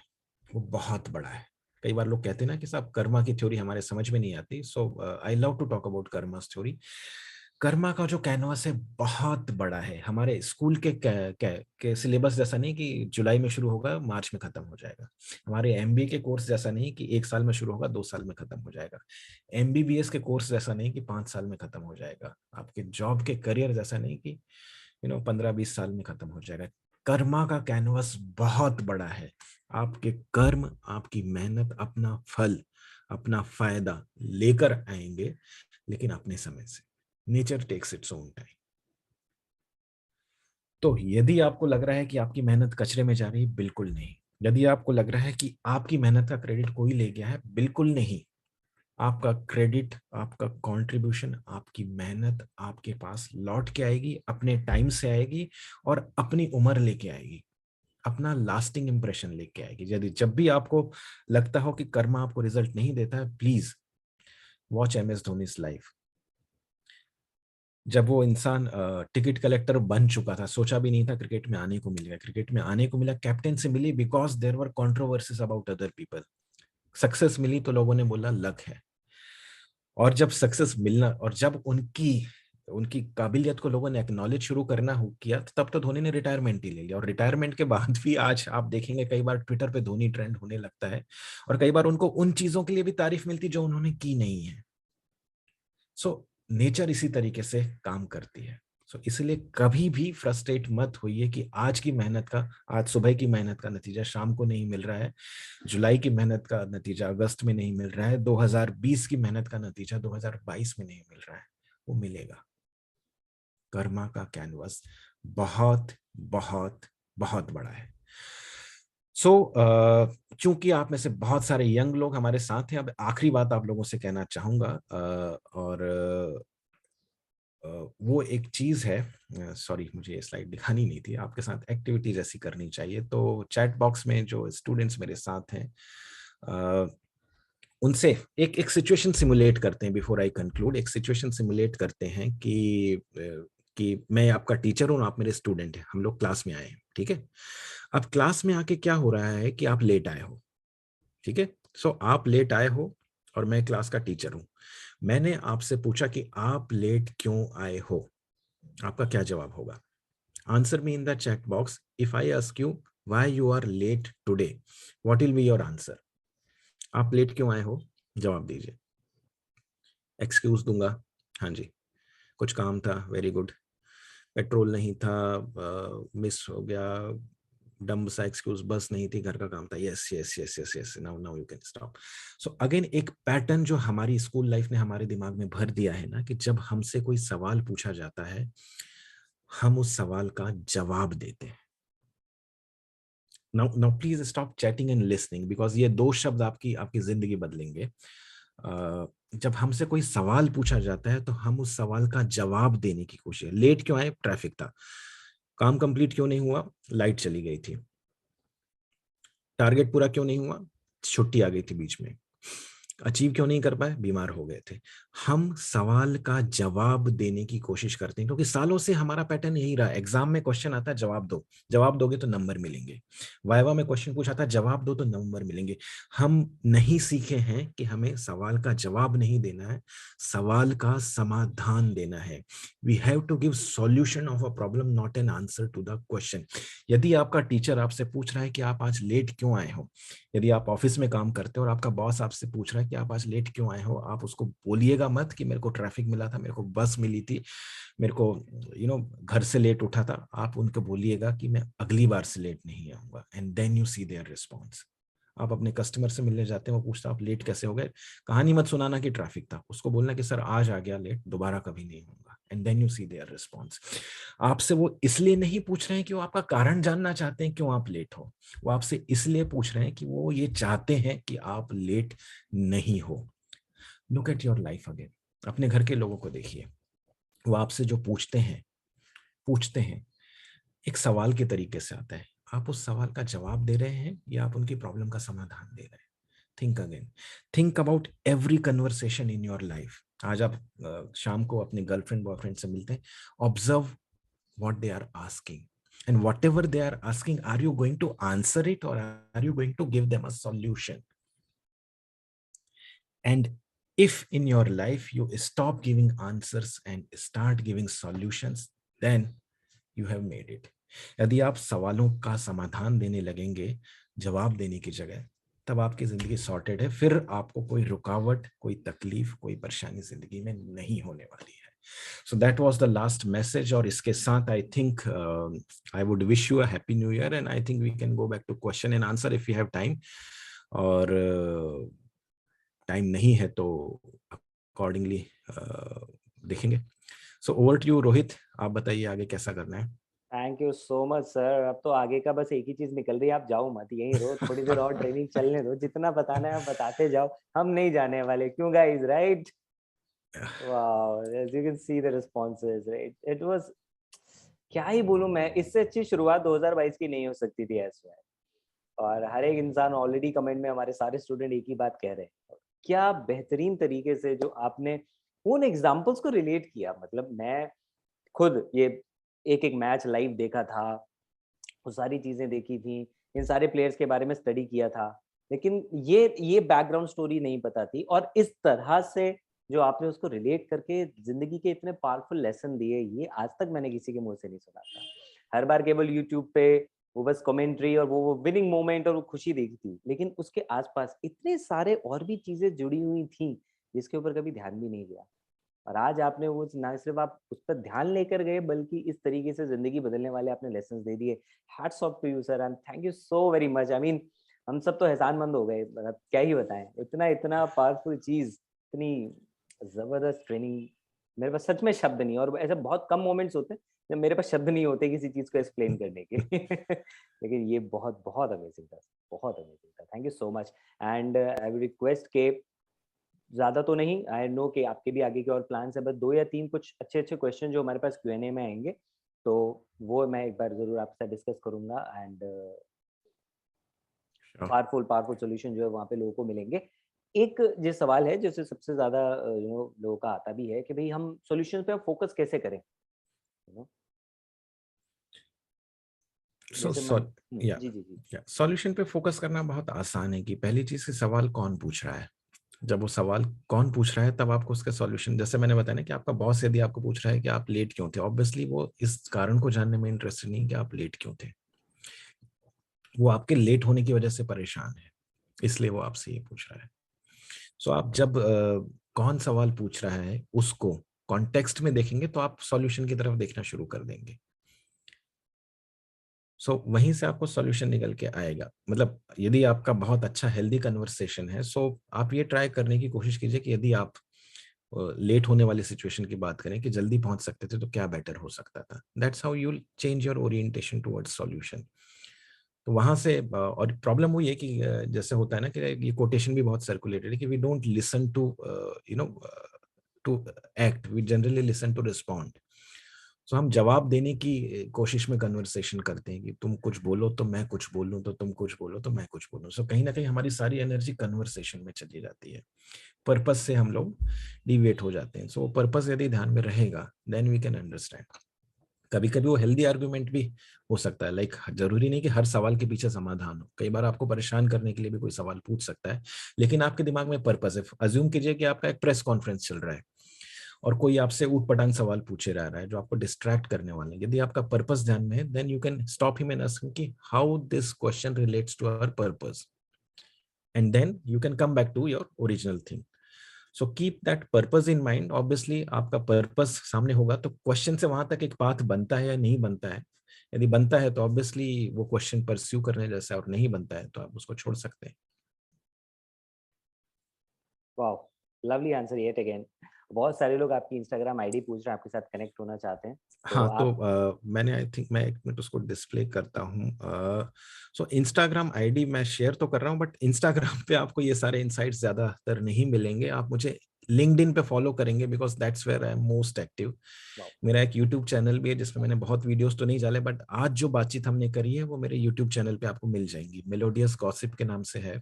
वो बहुत बड़ा है। कई बार लोग कहते हैं ना कि साहब कर्मा की थ्योरी हमारे समझ में नहीं आती, so I love to talk about karmas theory. Karma का जो कैनवस है बहुत बड़ा है। हमारे स्कूल के सिलेबस जैसा नहीं कि जुलाई में शुरू होगा मार्च में खत्म हो जाएगा। हमारे एमबीए के कोर्स जैसा नहीं कि 1 साल में शुरू होगा 2 साल में खत्म हो जाएगा। एमबीबीएस के कोर्स जैसा नहीं कि 5 साल में खत्म हो जाएगा। आपके जॉब के करियर जैसा नहीं कि 15-20 साल में खत्म हो जाएगा। कर्मा का कैनवस बहुत बड़ा है। आपके कर्म, आपकी मेहनत अपना फल, अपना फायदा लेकर आएंगे, लेकिन अपने समय से। Nature takes its own time. तो यदि आपको लग रहा है कि आपकी मेहनत कचरे में जा रही है, बिल्कुल नहीं। यदि आपको लग रहा है कि आपकी मेहनत का क्रेडिट कोई ले गया है, बिल्कुल नहीं। आपका क्रेडिट, आपका कंट्रीब्यूशन, आपकी मेहनत आपके पास लौट के आएगी, अपने टाइम से आएगी और अपनी उम्र लेके आएगी, अपना लास्टिंग इंप्रेशन लेके आएगी। यदि जब भी आपको लगता हो कि कर्मा आपको रिजल्ट नहीं देता है, please watch MS Dhoni's life. जब वो इंसान टिकट कलेक्टर बन चुका था, सोचा भी नहीं था क्रिकेट में आने को मिलेगा। क्रिकेट में आने को मिला, कैप्टन से मिली because there were controversies about other people. Success मिली तो लोगों ने बोला लक है। और जब सक्सेस मिलना और जब उनकी उनकी काबिलियत को लोगों ने एक्नॉलेज शुरू करना किया, तो तब तो धोनी ने रिटायरमेंट ही ले लिया। और रिटायरमेंट के बाद भी आज आप देखेंगे कई बार ट्विटर पे धोनी ट्रेंड होने लगता है, और कई बार उनको उन चीजों के लिए भी तारीफ मिलती जो उन्होंने की नहीं है। सो नेचर इसी तरीके से काम करती है। सो इसलिए कभी भी फ्रस्ट्रेट मत होइए कि आज की मेहनत का, आज सुबह की मेहनत का नतीजा शाम को नहीं मिल रहा है, जुलाई की मेहनत का नतीजा अगस्त में नहीं मिल रहा है, 2020 की मेहनत का नतीजा 2022 में नहीं मिल रहा है, वो मिलेगा। कर्मा का कैनवस बहुत बहुत बहुत बड़ा है। सो चूंकि आप में से बहुत सारे यंग लोग हमारे साथ हैं, अब आखिरी बात आप लोगों से कहना चाहूंगा, और वो एक चीज है, सॉरी मुझे ये स्लाइड दिखानी नहीं थी, आपके साथ एक्टिविटी जैसी करनी चाहिए। तो चैट बॉक्स में जो स्टूडेंट्स मेरे साथ हैं, उनसे एक एक सिचुएशन सिमुलेट करते हैं। बिफोर आई कंक्लूड, एक सिचुएशन सिमुलेट करते हैं कि मैं आपका टीचर हूं, आप मेरे स्टूडेंट हैं, हम लोग क्लास में आए हैं, ठीक है। अब क्लास में आके क्या हो रहा है कि आप लेट आए हो, ठीक है। सो आप लेट आए हो और मैं क्लास का टीचर हूं। मैंने आपसे पूछा कि आप लेट क्यों आए हो, आपका क्या जवाब होगा? Answer me in the chat box. If I ask you why you are late today, what will be your answer? आप लेट क्यों आए हो, जवाब दीजिए। एक्सक्यूज दूंगा, हाँ जी, कुछ काम था, वेरी गुड, पेट्रोल नहीं था, मिस हो गया, डम्ब सा एक्सक्यूज, बस नहीं थी, घर का काम था, yes yes yes yes yes, now now you can stop. So again एक पैटर्न जो हमारी स्कूल लाइफ ने हमारे दिमाग में भर दिया है ना, कि जब हमसे कोई सवाल पूछा जाता है, हम उस सवाल का जवाब देते हैं। Now now please stop chatting and listening, because ये दो शब्द आपकी आपकी जिंदगी बदलेंगे। जब हमसे कोई सवाल पूछा जाता है तो हम उस सवाल का जवाब देने की कोशिश। लेट क्यों आए? ट्रैफिक था। काम कंप्लीट क्यों नहीं हुआ? लाइट चली गई थी। टारगेट पूरा क्यों नहीं हुआ? छुट्टी आ गई थी बीच में। अचीव क्यों नहीं कर पाए? बीमार हो गए थे। हम सवाल का जवाब देने की कोशिश करते हैं, क्योंकि सालों से हमारा पैटर्न यही रहा। एग्जाम में क्वेश्चन आता है, जवाब दो, जवाब दोगे तो नंबर मिलेंगे। वाइवा में क्वेश्चन पूछा था, जवाब दो तो नंबर मिलेंगे। हम नहीं सीखे हैं कि हमें सवाल का जवाब नहीं देना है, सवाल का समाधान देना है। We have to give solution of a problem, not an answer to the question. यदि आपका टीचर आपसे पूछ रहा है कि आप आज लेट क्यों आए हो, यदि आप ऑफिस में काम करते हो और आपका बॉस आपसे पूछ रहा है कि आप आज लेट क्यों आए हो, आप उसको बोलिएगा मत कि मेरे को ट्रैफिक मिला था, मेरे को बस मिली थी, मेरे को घर से लेट उठा था। आप उनको बोलिएगा कि मैं अगली बार से लेट नहीं आऊंगा, and then you see their response. आप अपने कस्टमर से मिलने जाते हैं, वो पूछता आप लेट कैसे हो गए, कहानी मत सुनाना कि ट्रैफिक था, उसको बोलना कि सर आज आ गया लेट, दोबारा कभी नहीं होगा, and then you see their response. आपसे वो इसलिए नहीं पूछ रहे हैं कि वो आपका कारण जानना चाहते हैं क्यों आप लेट हो, वो आपसे इसलिए पूछ रहे हैं कि वो ये चाहते हैं कि आप लेट नहीं हो। Look at your life again, अपने घर के लोगों को देखिए, वो आपसे जो पूछते हैं एक सवाल के तरीके से आता है। आप उस सवाल का जवाब दे रहे हैं या आप उनकी प्रॉब्लम का समाधान दे रहे हैं? Think again, think about every conversation in your life. आज आप शाम को अपने गर्लफ्रेंड बॉयफ्रेंड से मिलते हैं, observe what they are asking, and whatever they are asking, are you going to answer it or are you going to give them a solution? And if in your life you stop giving answers and start giving solutions, then you have made it. यदि आप सवालों का समाधान देने लगेंगे जवाब देने की जगह, तब आपकी जिंदगी सॉर्टेड है। फिर आपको कोई रुकावट, कोई तकलीफ, कोई परेशानी जिंदगी में नहीं होने वाली है। So that was the last message, और इसके साथ I think I would wish you a happy new year, and I think we can go back to question and answer if you have time, और time नहीं है तो accordingly देखेंगे। So over to you, Rohit, आप बताइए आगे कैसा करना है। Thank you so much sir. अब तो आगे का बस एक ही चीज निकल रही है, आप जाओ मत, यहीं रहो, थोड़ी देर और ट्रेनिंग चलने दो, जितना बताना है आप बताते जाओ, हम नहीं जाने वाले, क्यों guys, right? Wow, as you can see the responses, right? It was, क्या ही बोलूं मैं, इससे अच्छी शुरुआत 2022 की नहीं हो सकती थी ऐसे। और हर एक इंसान ऑलरेडी कमेंट में, हमारे सारे स्टूडेंट एक ही बात कह रहे हैं, क्या बेहतरीन तरीके से जो आपने उन एग्जांपल्स को रिलेट किया। मतलब मैं खुद ये एक एक मैच लाइव देखा था, वो सारी चीजें देखी थी, इन सारे प्लेयर्स के बारे में स्टडी किया था, लेकिन ये बैकग्राउंड स्टोरी नहीं पता थी। और इस तरह से जो आपने उसको रिलेट करके जिंदगी के इतने पावरफुल लेसन दिए, ये आज तक मैंने किसी के मुंह से नहीं सुना था। हर बार केवल यूट्यूब पे वो बस कमेंट्री और वो विनिंग मोमेंट और वो खुशी देखी थी, लेकिन उसके आसपास इतने सारे और भी चीजें जुड़ी हुई थी जिसके ऊपर कभी ध्यान भी नहीं दिया। और आज आपने वो ना सिर्फ आप उस पर ध्यान लेकर गए, बल्कि इस तरीके से जिंदगी बदलने वाले आपने लेसन्स दे दिए। Hats off to you sir, and thank you so very much. I mean, हम सब तो एहसानमंद हो गए, मतलब क्या ही बताएं, इतना इतना पावरफुल चीज, इतनी जबरदस्त ट्रेनिंग, मेरे पास सच में शब्द नहीं। और ऐसे बहुत कम मोमेंट्स होते हैं जब मेरे पास शब्द नहीं होते किसी चीज को एक्सप्लेन करने के लेकिन ये बहुत बहुत अमेजिंग था, बहुत अमेजिंग था। Thank you so much. And I will request के ज्यादा तो नहीं, आई नो कि आपके भी आगे के और प्लान्स है, बस 2 या 3 कुछ अच्छे अच्छे क्वेश्चन जो हमारे पास Q&A में आएंगे, तो वो मैं एक बार जरूर आपसे डिस्कस करूंगा। एंड पावरफुल पावरफुल सोल्यूशन जो है वहाँ पे लोगों को मिलेंगे। एक जो सवाल है जैसे सबसे ज्यादा लोगों का आता भी है कि भाई हम सॉल्यूशन पे फोकस कैसे करें, यू नो। जैसे मैं जी जी जी। सॉल्यूशन पे फोकस करना बहुत आसान है कि पहली चीज कि सवाल कौन पूछ रहा है। जब वो सवाल कौन पूछ रहा है तब आपको उसका सॉल्यूशन, जैसे मैंने बताया ना कि आपका बॉस यदि आपको पूछ रहा है कि आप लेट क्यों थे, ऑब्वियसली वो इस कारण को जानने में इंटरेस्टेड नहीं कि आप लेट क्यों थे, वो आपके लेट होने की वजह से परेशान है, इसलिए वो आपसे ये पूछ रहा है। सो आप जब कौन सवाल पूछ रहा है उसको कॉन्टेक्स्ट में देखेंगे तो आप सॉल्यूशन की तरफ देखना शुरू कर देंगे। सो वहीं से आपको सॉल्यूशन निकल के आएगा। मतलब यदि आपका बहुत अच्छा हेल्दी कन्वर्सेशन है, सो आप ये ट्राई करने की कोशिश कीजिए कि यदि आप लेट होने वाली सिचुएशन की बात करें कि जल्दी पहुंच सकते थे तो क्या बेटर हो सकता था, that's how you will change your orientation towards solution. तो वहां से और प्रॉब्लम वही है कि जैसे होता है ना कि ये कोटेशन भी बहुत सर्कुलेटेड है कि we don't listen to you know to act, we generally listen to respond. So हम जवाब देने की कोशिश में कन्वर्सेशन करते हैं कि तुम कुछ बोलो तो मैं कुछ बोलूं, तो तुम कुछ बोलो तो मैं कुछ बोलूं। सो कहीं ना कहीं हमारी सारी एनर्जी कन्वर्सेशन में चली जाती है, पर्पस से हम लोग डिविएट हो जाते हैं। सो पर्पस यदि ध्यान में रहेगा देन वी कैन अंडरस्टैंड। कभी कभी वो हेल्दी आर्गुमेंट भी हो सकता है, लाइक जरूरी नहीं कि हर सवाल के पीछे समाधान हो, कई बार आपको परेशान करने के लिए भी कोई सवाल पूछ सकता है, लेकिन आपके दिमाग में पर्पस है। अज्यूम कीजिए कि आपका एक प्रेस कॉन्फ्रेंस चल रहा है और कोई आपसे ऊट पटांग सवाल पूछे जा रहा है जो आपको डिस्ट्रैक्ट करने वाले हैं। यदि आपका पर्पस ध्यान में है then you can stop him and ask him कि how this question relates to our purpose, and then you can come back to your original thing. So keep that purpose in mind. Obviously आपका purpose सामने होगा तो question से वहां तक एक path बनता है या नहीं बनता है। यदि बनता है तो ऑब्वियसली वो क्वेश्चन परस्यू करने जैसा, और नहीं बनता है तो आप उसको छोड़ सकते हैं। Wow, lovely answer yet again. बहुत सारे लोग आपकी इंस्टाग्राम आईडी पूछ रहे हैं, आपके साथ कनेक्ट होना चाहते हैं, तो हाँ, तो आप मैंने आई थिंक मैं 1 मिनट उसको डिस्प्ले करता हूँ। सो इंस्टाग्राम आईडी मैं शेयर तो कर रहा हूँ, बट इंस्टाग्राम पे आपको ये सारे इनसाइट्स ज्यादातर नहीं मिलेंगे। आप मुझे लिंक्डइन पे फॉलो करेंगे because that's where I am most active. Wow, मेरा एक यूट्यूब चैनल भी है जिसमें मैंने बहुत वीडियोस तो नहीं डाले, बट आज जो बातचीत हमने करी है वो मेरे यूट्यूब चैनल पे आपको मिल जाएंगी, मेलोडियस गॉसिप के नाम से है।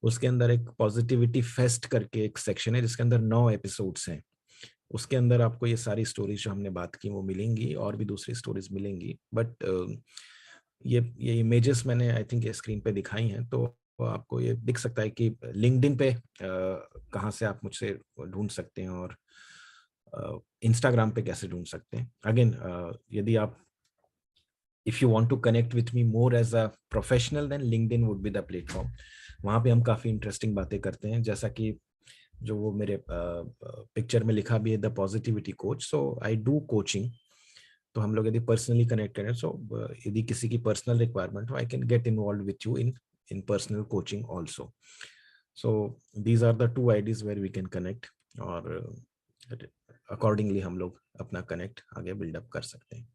उसके अंदर एक पॉजिटिविटी फेस्ट करके एक सेक्शन है जिसके अंदर 9 एपिसोड्स हैं। उसके अंदर आपको ये सारी स्टोरीज जो हमने बात की वो मिलेंगी, और भी दूसरी स्टोरीज मिलेंगी, बट ये इमेजेस मैंने आई थिंक ये स्क्रीन पे दिखाई हैं, तो आपको ये दिख सकता है कि लिंक्डइन पे कहाँ से आप मुझसे ढूंढ सकते हैं, और इंस्टाग्राम पे कैसे ढूंढ सकते हैं। अगेन यदि आप if you want to connect with me more as a professional, then LinkedIn would be the platform. वहाँ पे हम काफी इंटरेस्टिंग बातें करते हैं, जैसा कि जो वो मेरे पिक्चर में लिखा भी है, the positivity coach. So I do coaching. तो हम लोग यदि पर्सनली कनेक्ट करें, सो यदि किसी की पर्सनल रिक्वायरमेंट हो, I can get involved with you in personal coaching also. So these are the two IDs where we can connect, और अकॉर्डिंगली हम लोग अपना कनेक्ट आगे बिल्डअप कर सकते हैं।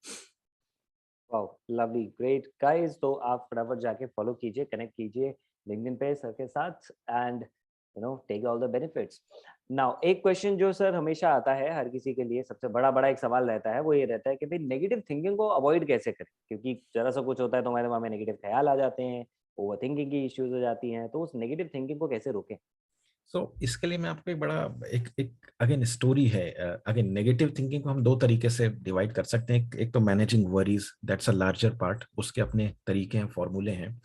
Wow, lovely, great guys. तो आप फटाफट जाके फॉलो कीजिए, कनेक्ट कीजिए लिंक्डइन पे सर के साथ, and take all the benefits. Now एक क्वेश्चन जो सर हमेशा आता है हर किसी के लिए, सबसे बड़ा बड़ा एक सवाल रहता है, वो ये रहता है कि भाई नेगेटिव थिंकिंग को अवॉइड कैसे करें, क्योंकि जरा सा कुछ होता है तो हमारे दिमाग में नेगेटिव ख्याल आ जाते हैं, ओवर थिंकिंग की इश्यूज हो जाती हैं, तो उस नेगेटिव थिंकिंग को कैसे रोकें? इसके लिए मैं आपको एक बड़ा एक एक अगेन स्टोरी है। अगेन नेगेटिव थिंकिंग को हम दो तरीके से डिवाइड कर सकते हैं। एक तो managing worries, that's a larger part, उसके अपने तरीके हैं, फॉर्मूले हैं।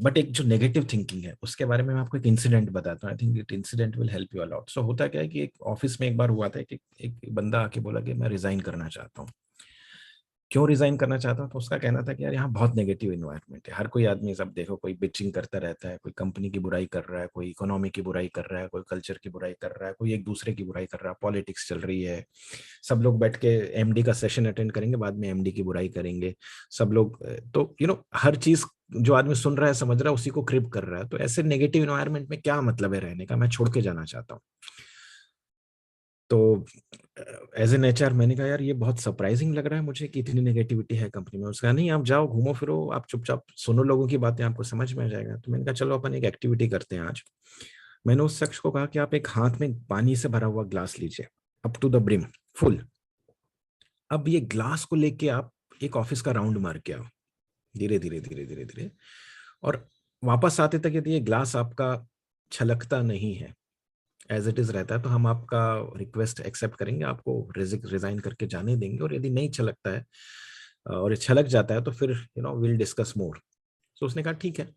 बट एक जो नेगेटिव थिंकिंग है उसके बारे में मैं आपको एक इंसिडेंट बताता हूँ। I think it incident will help you a lot. So होता क्या है कि एक ऑफिस में एक बार हुआ था कि एक बंदा आके बोला कि मैं रिजाइन करना चाहता हूँ। क्यों रिजाइन करना चाहता हूँ? तो उसका कहना था कि यार यहाँ बहुत नेगेटिव इन्वायरमेंट है, हर कोई आदमी, सब देखो, कोई बिचिंग करता रहता है, कोई कंपनी की बुराई कर रहा है, कोई इकोनॉमी की बुराई कर रहा है, कोई कल्चर की बुराई कर रहा है, कोई एक दूसरे की बुराई कर रहा है, पॉलिटिक्स चल रही है। सब लोग बैठ के एमडी का सेशन अटेंड करेंगे, बाद में एमडी की बुराई करेंगे सब लोग। तो हर चीज जो आदमी सुन रहा है, समझ रहा है, उसी को क्रिप कर रहा है। तो ऐसे नेगेटिव इन्वायरमेंट में क्या मतलब है रहने का? मैं छोड़ के जाना चाहता हूँ। तो एज एन एचआर मैंने कहा यार ये बहुत सरप्राइजिंग लग रहा है मुझे कि इतनी नेगेटिविटी है कंपनी में। उसका नहीं, आप जाओ, घूमो फिरो, आप चुपचाप सुनो लोगों की बातें, आपको समझ में आ जाएगा। तो मैंने कहा चलो अपन एक एक्टिविटी करते हैं आज। मैंने उस शख्स को कहा कि आप एक हाथ में पानी से भरा हुआ ग्लास लीजिए, up to the brim, full. अब ये ग्लास को लेके आप एक ऑफिस का राउंड मार के आओ, धीरे धीरे धीरे धीरे धीरे, और वापस आते तक यदि ये ग्लास आपका छलकता नहीं है, एज इट इज रहता है, तो हम आपका रिक्वेस्ट एक्सेप्ट करेंगे, आपको रिजाइन करके जाने देंगे। और यदि नहीं छलकता है और ये छलक जाता है, तो फिर विल डिस्कस मोर। तो उसने कहा ठीक है।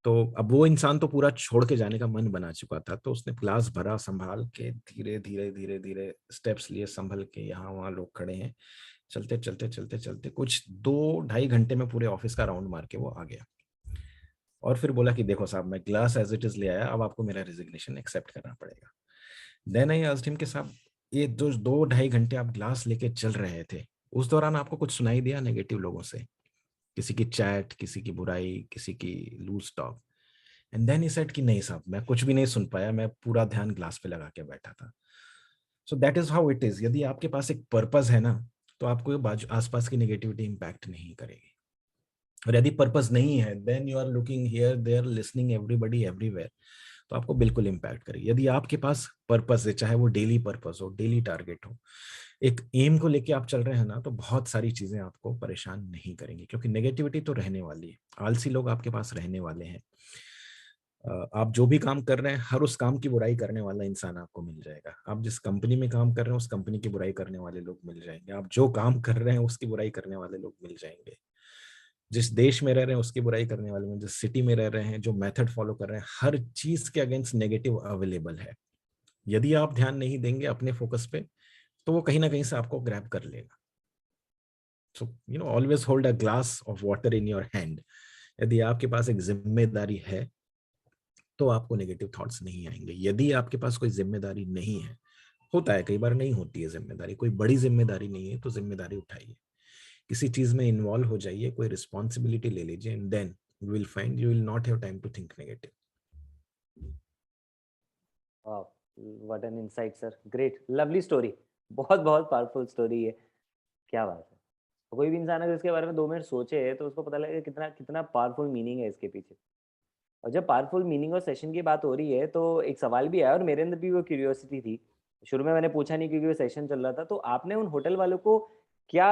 तो अब वो इंसान तो पूरा छोड़ के जाने का मन बना चुका था, तो उसने ग्लास भरा, संभाल के धीरे धीरे धीरे धीरे स्टेप्स लिए, संभल के, यहाँ वहाँ लोग खड़े हैं, चलते चलते चलते चलते कुछ 2-2.5 घंटे में पूरे ऑफिस का राउंड मार के वो आ गया। और फिर बोला कि देखो साहब, मैं ग्लास एज इट इज ले आया, अब आपको मेरा रेजिग्नेशन एक्सेप्ट करना पड़ेगा। देन आई आस्क्ड हिम के साहब, ये जो 2-2.5 घंटे आप ग्लास लेके चल रहे थे, उस दौरान आपको कुछ सुनाई दिया नेगेटिव लोगों से, किसी की चैट, किसी की बुराई, किसी की loose talk? And then he said कि नहीं साहब, मैं कुछ भी नहीं सुन पाया, मैं पूरा ध्यान ग्लास पे लगा के बैठा था। So that is how it is. यदि आपके पास एक पर्पस है ना, तो आपको ये बाजू आसपास की नेगेटिविटी इंपैक्ट नहीं करेगी। और यदि पर्पस नहीं है, then you are looking here there listening everybody everywhere, तो आपको बिल्कुल इंपैक्ट करेगी। यदि आपके पास पर्पस है, चाहे वो डेली पर्पस हो, डेली टारगेट हो, एक एम को लेके आप चल रहे हैं ना, तो बहुत सारी चीजें आपको परेशान नहीं करेंगी, क्योंकि नेगेटिविटी तो रहने वाली है, आलसी लोग आपके पास रहने वाले हैं। आप जो भी काम कर रहे हैं, हर उस काम की बुराई करने वाला इंसान आपको मिल जाएगा। आप जिस कंपनी में काम कर रहे हैं, उस कंपनी की बुराई करने वाले लोग मिल जाएंगे। आप जो काम कर रहे हैं, उसकी बुराई करने वाले लोग मिल जाएंगे। जिस देश में रह रहे हैं, उसकी बुराई करने वाले में, जिस सिटी में रह रहे हैं, जो मेथड फॉलो कर रहे हैं, हर चीज के अगेंस्ट नेगेटिव अवेलेबल है। यदि आप ध्यान नहीं देंगे अपने फोकस पे, तो वो कहीं ना कहीं से आपको ग्रैब कर लेगा। So always hold a glass of water in your hand. यदि आपके पास एक जिम्मेदारी है, तो आपको नेगेटिव थॉट्स नहीं आएंगे। यदि आपके पास कोई जिम्मेदारी नहीं है, होता है कई बार नहीं होती है जिम्मेदारी, कोई बड़ी जिम्मेदारी नहीं है, तो जिम्मेदारी उठाइए, किसी चीज में इन्वॉल्व हो जाइए, कोई रिस्पॉन्सिबिलिटी ले लीजिए, and then you will find you will not have time to think negative. What an insight sir, great, lovely story, बहुत बहुत पावरफुल स्टोरी है। क्या बात है। कोई भी इंसान अगर इसके बारे में 2 मिनट सोचे तो उसको पता लगेगा कितना कितना पावरफुल मीनिंग है इसके पीछे। और जब पावरफुल मीनिंग और सेशन की बात हो रही है तो एक सवाल भी आया और मेरे अंदर भी वो क्यूरियोसिटी थी। शुरू में मैंने पूछा नहीं क्योंकि वो सेशन चल रहा था। तो आपने उन होटल वालों को क्या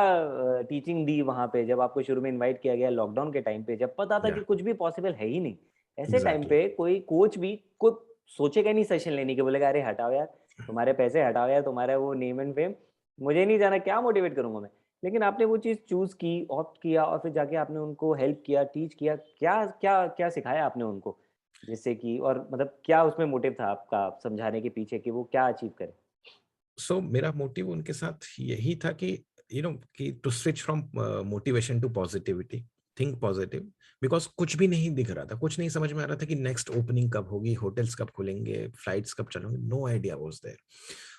टीचिंग दी वहाँ पे जब आपको शुरू में इनवाइट किया गया लॉकडाउन के टाइम पे, जब पता था कि या कुछ भी पॉसिबल है ही नहीं? ऐसे टाइम एग्जैक्टली। पे कोई कोच भी कोई सोचेगा नहीं सेशन लेने के, बोलेगा अरे हटाओ यार, तुम्हारे पैसे हटाओ यार, तुम्हारा वो नेम एंड फेम, मुझे नहीं जाना, क्या मोटिवेट करूँगा मैं? लेकिन आपने वो चीज़ चूज़ की, ऑप्ट किया और फिर जाके आपने उनको हेल्प किया, टीच किया। क्या क्या क्या सिखाया आपने उनको? जिससे कि और मतलब क्या उसमें मोटिव था आपका समझाने के पीछे कि वो क्या अचीव करें? सो मेरा मोटिव उनके साथ यही था कि कि to switch from motivation to positivity, think positive. Because कुछ भी नहीं दिख रहा था, कुछ नहीं समझ में आ रहा था कि नेक्स्ट ओपनिंग कब होगी, होटल्स कब खुलेंगे, फ्लाइट्स कब चलेंगे, नो आइडिया वाज देयर।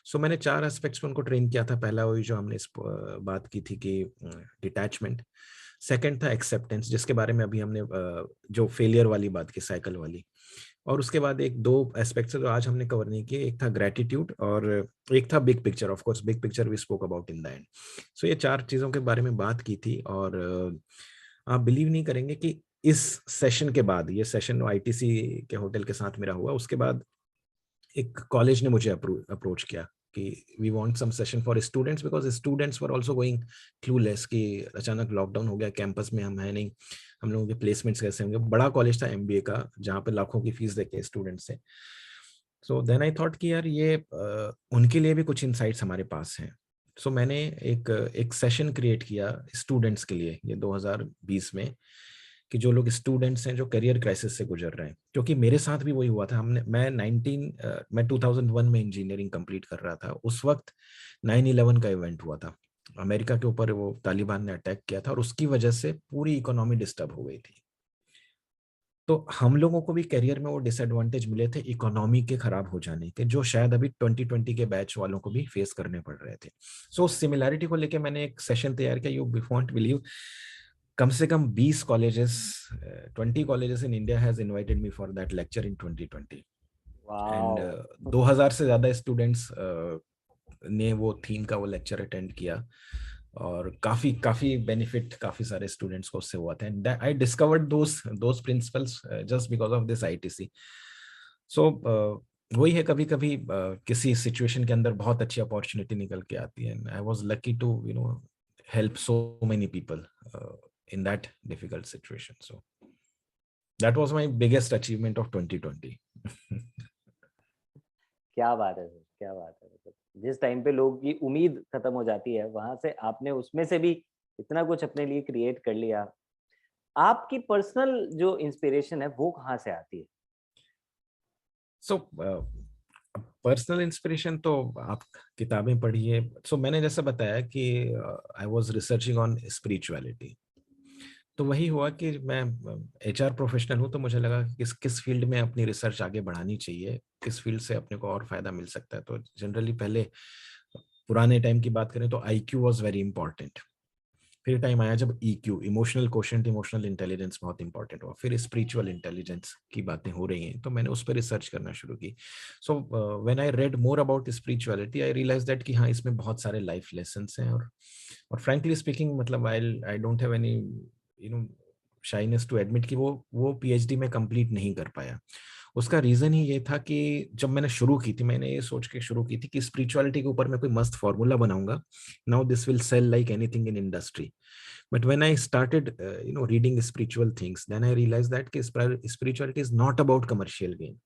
सो मैंने 4 एस्पेक्ट्स में उनको ट्रेन किया था। पहला वही जो हमने बात की थी कि डिटैचमेंट। सेकंड था एक्सेप्टेंस, जिसके बारे में अभी हमने जो फेलियर वाली बात की, साइकिल वाली। और उसके बाद एक दो एस्पेक्ट्स जो आज हमने कवर नहीं किए, एक था ग्रेटिट्यूड और एक था big picture. Of course big picture we spoke about in the end. So ये 4 चीजों के बारे में बात की थी। और आप बिलीव नहीं करेंगे कि इस सेशन के बाद, ये सेशन आईटीसी के होटल के साथ मेरा हुआ, उसके बाद एक कॉलेज ने मुझे अप्रोच किया कि we want some session for students, because students were also going clueless कि अचानक लॉकडाउन हो गया, कैंपस में हम है नहीं, हम लोगों के प्लेसमेंट्स कैसे होंगे। बड़ा कॉलेज था एमबीए का, जहाँ पे लाखों की फीस देके स्टूडेंट्स से। सो देन आई थॉट कि यार ये उनके लिए भी कुछ इनसाइट्स हमारे पास हैं। सो मैंने एक एक सेशन क्रिएट किया स्टूडेंट्स के लिए, ये 2020 में, कि जो लोग स्टूडेंट्स हैं जो करियर क्राइसिस से गुजर रहे हैं, क्योंकि मेरे साथ भी वही हुआ था। मैं 2001 में इंजीनियरिंग कंप्लीट कर रहा था। उस वक्त 9/11 का इवेंट हुआ था, अमेरिका के ऊपर वो तालिबान ने अटैक किया था और उसकी वजह से पूरी इकोनॉमी डिस्टर्ब हो गई थी। तो हम लोगों को भी करियर में वो डिसएडवांटेज मिले थे इकोनॉमी के खराब हो जाने के, जो शायद अभी 2020 के बैच वालों को भी फेस करने पड़ रहे थे। सो उस सिमिलैरिटी को लेके मैंने एक सेशन तैयार किया। यू वोंट बिलीव, कम से कम 20 colleges, 20 colleges in India has invited me for that lecture in 2020। And wow! 2000 से ज्यादा स्टूडेंट्स ने वो थीम का वो लेक्चर अटेंड किया। और काफी काफी बेनिफिट काफी सारे स्टूडेंट्स को उससे हुआ था। And I discovered those principles just because of this ITC. So वही है, कभी कभी किसी सिचुएशन के अंदर बहुत अच्छी अपॉर्चुनिटी निकल के आती है। I was lucky to help so many people in that difficult situation. So that was my biggest achievement of 2020. क्या बात है सर, क्या बात है! मतलब जिस टाइम पे लोगों की उम्मीद खत्म हो जाती है, वहाँ से आपने उसमें से भी इतना कुछ अपने लिए क्रिएट कर लिया। आपकी पर्सनल जो इंस्पिरेशन है, वो कहाँ से आती है? So पर्सनल इंस्पिरेशन तो आप किताबें पढ़िए। सो मैंने जैसा बताया कि I was researching on spirituality. तो वही हुआ कि मैं एचआर प्रोफेशनल हूँ, तो मुझे लगा कि किस किस फील्ड में अपनी रिसर्च आगे बढ़ानी चाहिए, किस फील्ड से अपने को और फायदा मिल सकता है। तो जनरली पहले पुराने टाइम की बात करें तो आईक्यू वाज वेरी इंपॉर्टेंट। फिर टाइम आया जब EQ, emotional quotient, emotional intelligence बहुत इंपॉर्टेंट हुआ। फिर स्पिरिचुअल इंटेलिजेंस की बातें हो रही हैं, तो मैंने उस पर रिसर्च करना शुरू की। So when I read more about spirituality, I realize that कि हाँ, इसमें बहुत सारे लाइफ लेसन्स हैं। और फ्रैंकली स्पीकिंग, मतलब I don't have any shyness to admit कि वो पीएचडी में कंप्लीट नहीं कर पाया। उसका रीजन ही ये था कि जब मैंने शुरू की थी, मैंने ये सोच के शुरू की थी कि स्पिरिचुअलिटी के ऊपर मैं कोई मस्त फॉर्मूला बनाऊंगा, now this will sell like anything in industry. But when I started, reading spiritual things, then I realized that spirituality is not about commercial gain.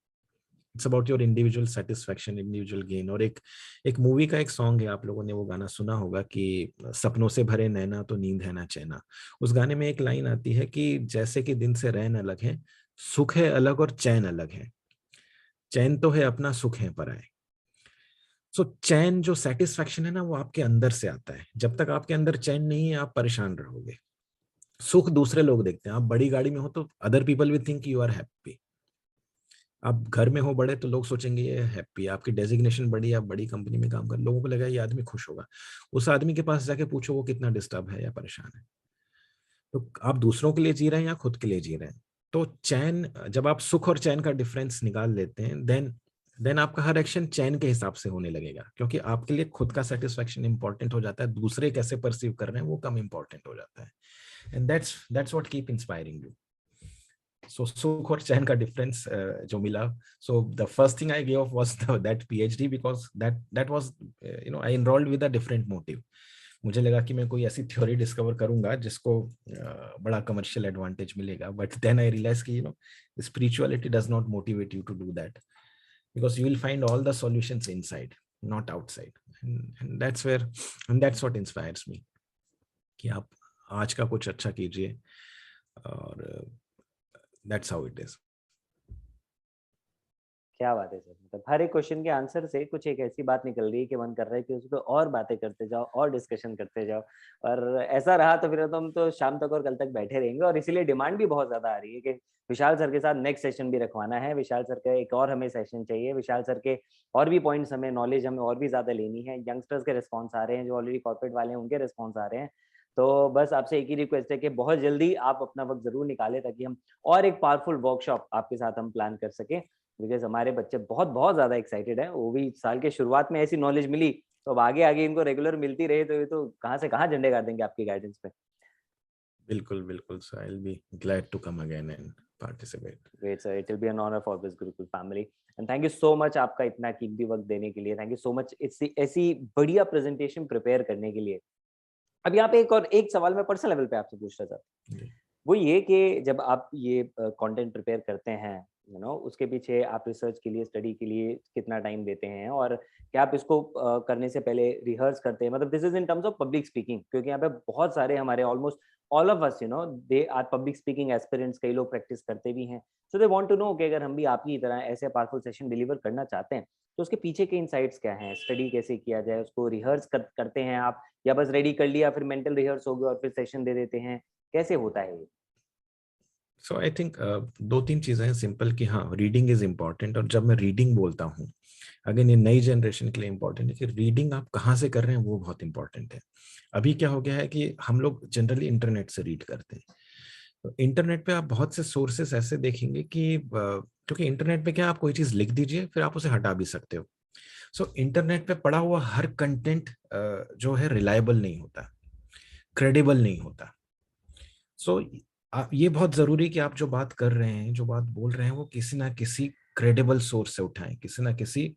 It's about your individual satisfaction, individual gain. और एक movie का एक song है, आप लोगों ने वो गाना सुना होगा कि सपनों से भरे नैना तो नींद है ना चैना। उस गाने में एक लाइन आती है कि जैसे कि दिन से रैन अलग है, सुख है अलग और चैन अलग है, चैन तो है अपना, सुख है पराए। सो चैन, जो सेटिस्फैक्शन है ना, वो आपके अंदर से आता है। जब तक आपके अंदर चैन नहीं है, आप परेशान रहोगे। सुख दूसरे लोग देखते हैं। आप बड़ी गाड़ी में हो तो other people will think you are happy. आप घर में हो बड़े तो लोग सोचेंगे ये हैप्पी। आपकी डेजिग्नेशन बड़ी, आप बड़ी कंपनी में काम कर, लोगों को लगा ये आदमी खुश होगा। उस आदमी के पास जाके पूछो वो कितना डिस्टर्ब है या परेशान है। तो आप दूसरों के लिए जी रहे हैं या खुद के लिए जी रहे हैं? तो चैन, जब आप सुख और चैन का डिफरेंस निकाल लेते हैं, देन आपका हर एक्शन चैन के हिसाब से होने लगेगा, क्योंकि आपके लिए खुद का सेटिस्फेक्शन इंपॉर्टेंट हो जाता है, दूसरे कैसे परसीव कर रहे हैं वो कम इंपॉर्टेंट हो जाता है। And that's what keep inspiring you. So सुख और चैन का डिफरेंस जो मिला, so the first thing I give was that PhD, because that was I enrolled with a different motive. मुझे लगा कि मैं कोई ऐसी थ्योरी डिस्कवर करूंगा जिसको बड़ा कमर्शियल एडवांटेज मिलेगा, बट देन आई रियलाइज कि spirituality does not motivate you to do that, because you will find all the solutions inside, not outside. And that's where, and that's what inspires me कि आप आज का कुछ अच्छा कीजिए, और that's how it is. क्या बात है सर, मतलब हर एक क्वेश्चन के आंसर से कुछ एक ऐसी बात निकल रही है कि मन कर रहा है कि उस पर और बातें करते जाओ और डिस्कशन करते जाओ, और ऐसा रहा तो फिर तो हम तो शाम तक और कल तक बैठे रहेंगे, और इसीलिए डिमांड भी बहुत ज्यादा आ रही है कि विशाल सर के साथ नेक्स्ट सेशन भी रखवाना है, विशाल सर का एक और हमें सेशन चाहिए, विशाल सर के और भी पॉइंट्स हमें, नॉलेज हमें और भी ज्यादा लेनी है। यंगस्टर्स के रिस्पॉन्स आ रहे हैं, जो ऑलरेडी कॉर्पोरेट वाले हैं उनके रिस्पॉन्स आ रहे हैं। तो बस आपसे एक ही रिक्वेस्ट है कि बहुत जल्दी आप अपना वक्त जरूर निकालें, ताकि हम और एक पावरफुल वर्कशॉप आपके साथ हम प्लान कर सकें, बिकॉज हमारे बच्चे बहुत बहुत ज्यादा एक्साइटेड है। वो भी साल के शुरुआत में ऐसी नॉलेज मिली, तो अब आगे आगे इनको रेगुलर मिलती रहे तो ये तो कहाँ से कहाँ झंडे गाड़ देंगे आपकी गाइडेंस पे। बिल्कुल बिल्कुल, so I'll be glad to come again and participate. Great sir, it will be an honour for this Gurukul family, and thank you so much आपका इतना कीमती वक्त देने के लिए। थैंक यू सो मच ऐसी बढ़िया प्रेजेंटेशन प्रिपेयर करने के लिए। अब यहाँ पे एक सवाल मैं पर्सनल लेवल पे आपसे पूछ रहा था, वो ये कि जब आप ये कंटेंट प्रिपेयर करते हैं, उसके पीछे आप रिसर्च के लिए, स्टडी के लिए कितना टाइम देते हैं, और क्या आप इसको करने से पहले रिहर्स करते हैं? मतलब this is in terms of public speaking, क्योंकि यहाँ पे बहुत सारे हमारे almost all of us they are public speaking aspirants, कई लोग प्रैक्टिस करते भी हैं, so they want to know कि अगर हम भी आपकी तरह ऐसे पावरफुल सेशन डिलीवर करना चाहते हैं तो उसके पीछे के इनसाइट्स क्या हैं, स्टडी कैसे किया जाए, उसको रिहर्स करते हैं आप, या बस रेडी कर लिया फिर मेंटल रिहर्स हो गया और फिर सेशन दे देते हैं, कैसे होता है ये? सो आई थिंक दो तीन चीजें हैं सिंपल कि हाँ, रीडिंग इज इम्पॉर्टेंट। और जब मैं रीडिंग बोलता हूँ, अगेन ये नई जनरेशन के लिए इम्पोर्टेंट है कि रीडिंग आप कहाँ से कर रहे हैं वो बहुत इंपॉर्टेंट है। अभी क्या हो गया है कि हम लोग जनरली इंटरनेट से रीड करते हैं, तो इंटरनेट पे आप बहुत से सोर्सेस ऐसे देखेंगे कि क्योंकि इंटरनेट पे क्या, आप कोई चीज लिख दीजिए फिर आप उसे हटा भी सकते हो। सो इंटरनेट पे पड़ा हुआ हर कंटेंट जो है रिलायबल नहीं होता, क्रेडिबल नहीं होता। सो ये बहुत जरूरी कि आप जो बात कर रहे हैं, जो बात बोल रहे हैं, वो किसी ना किसी क्रेडिबल सोर्स से उठाएं, किसी ना किसी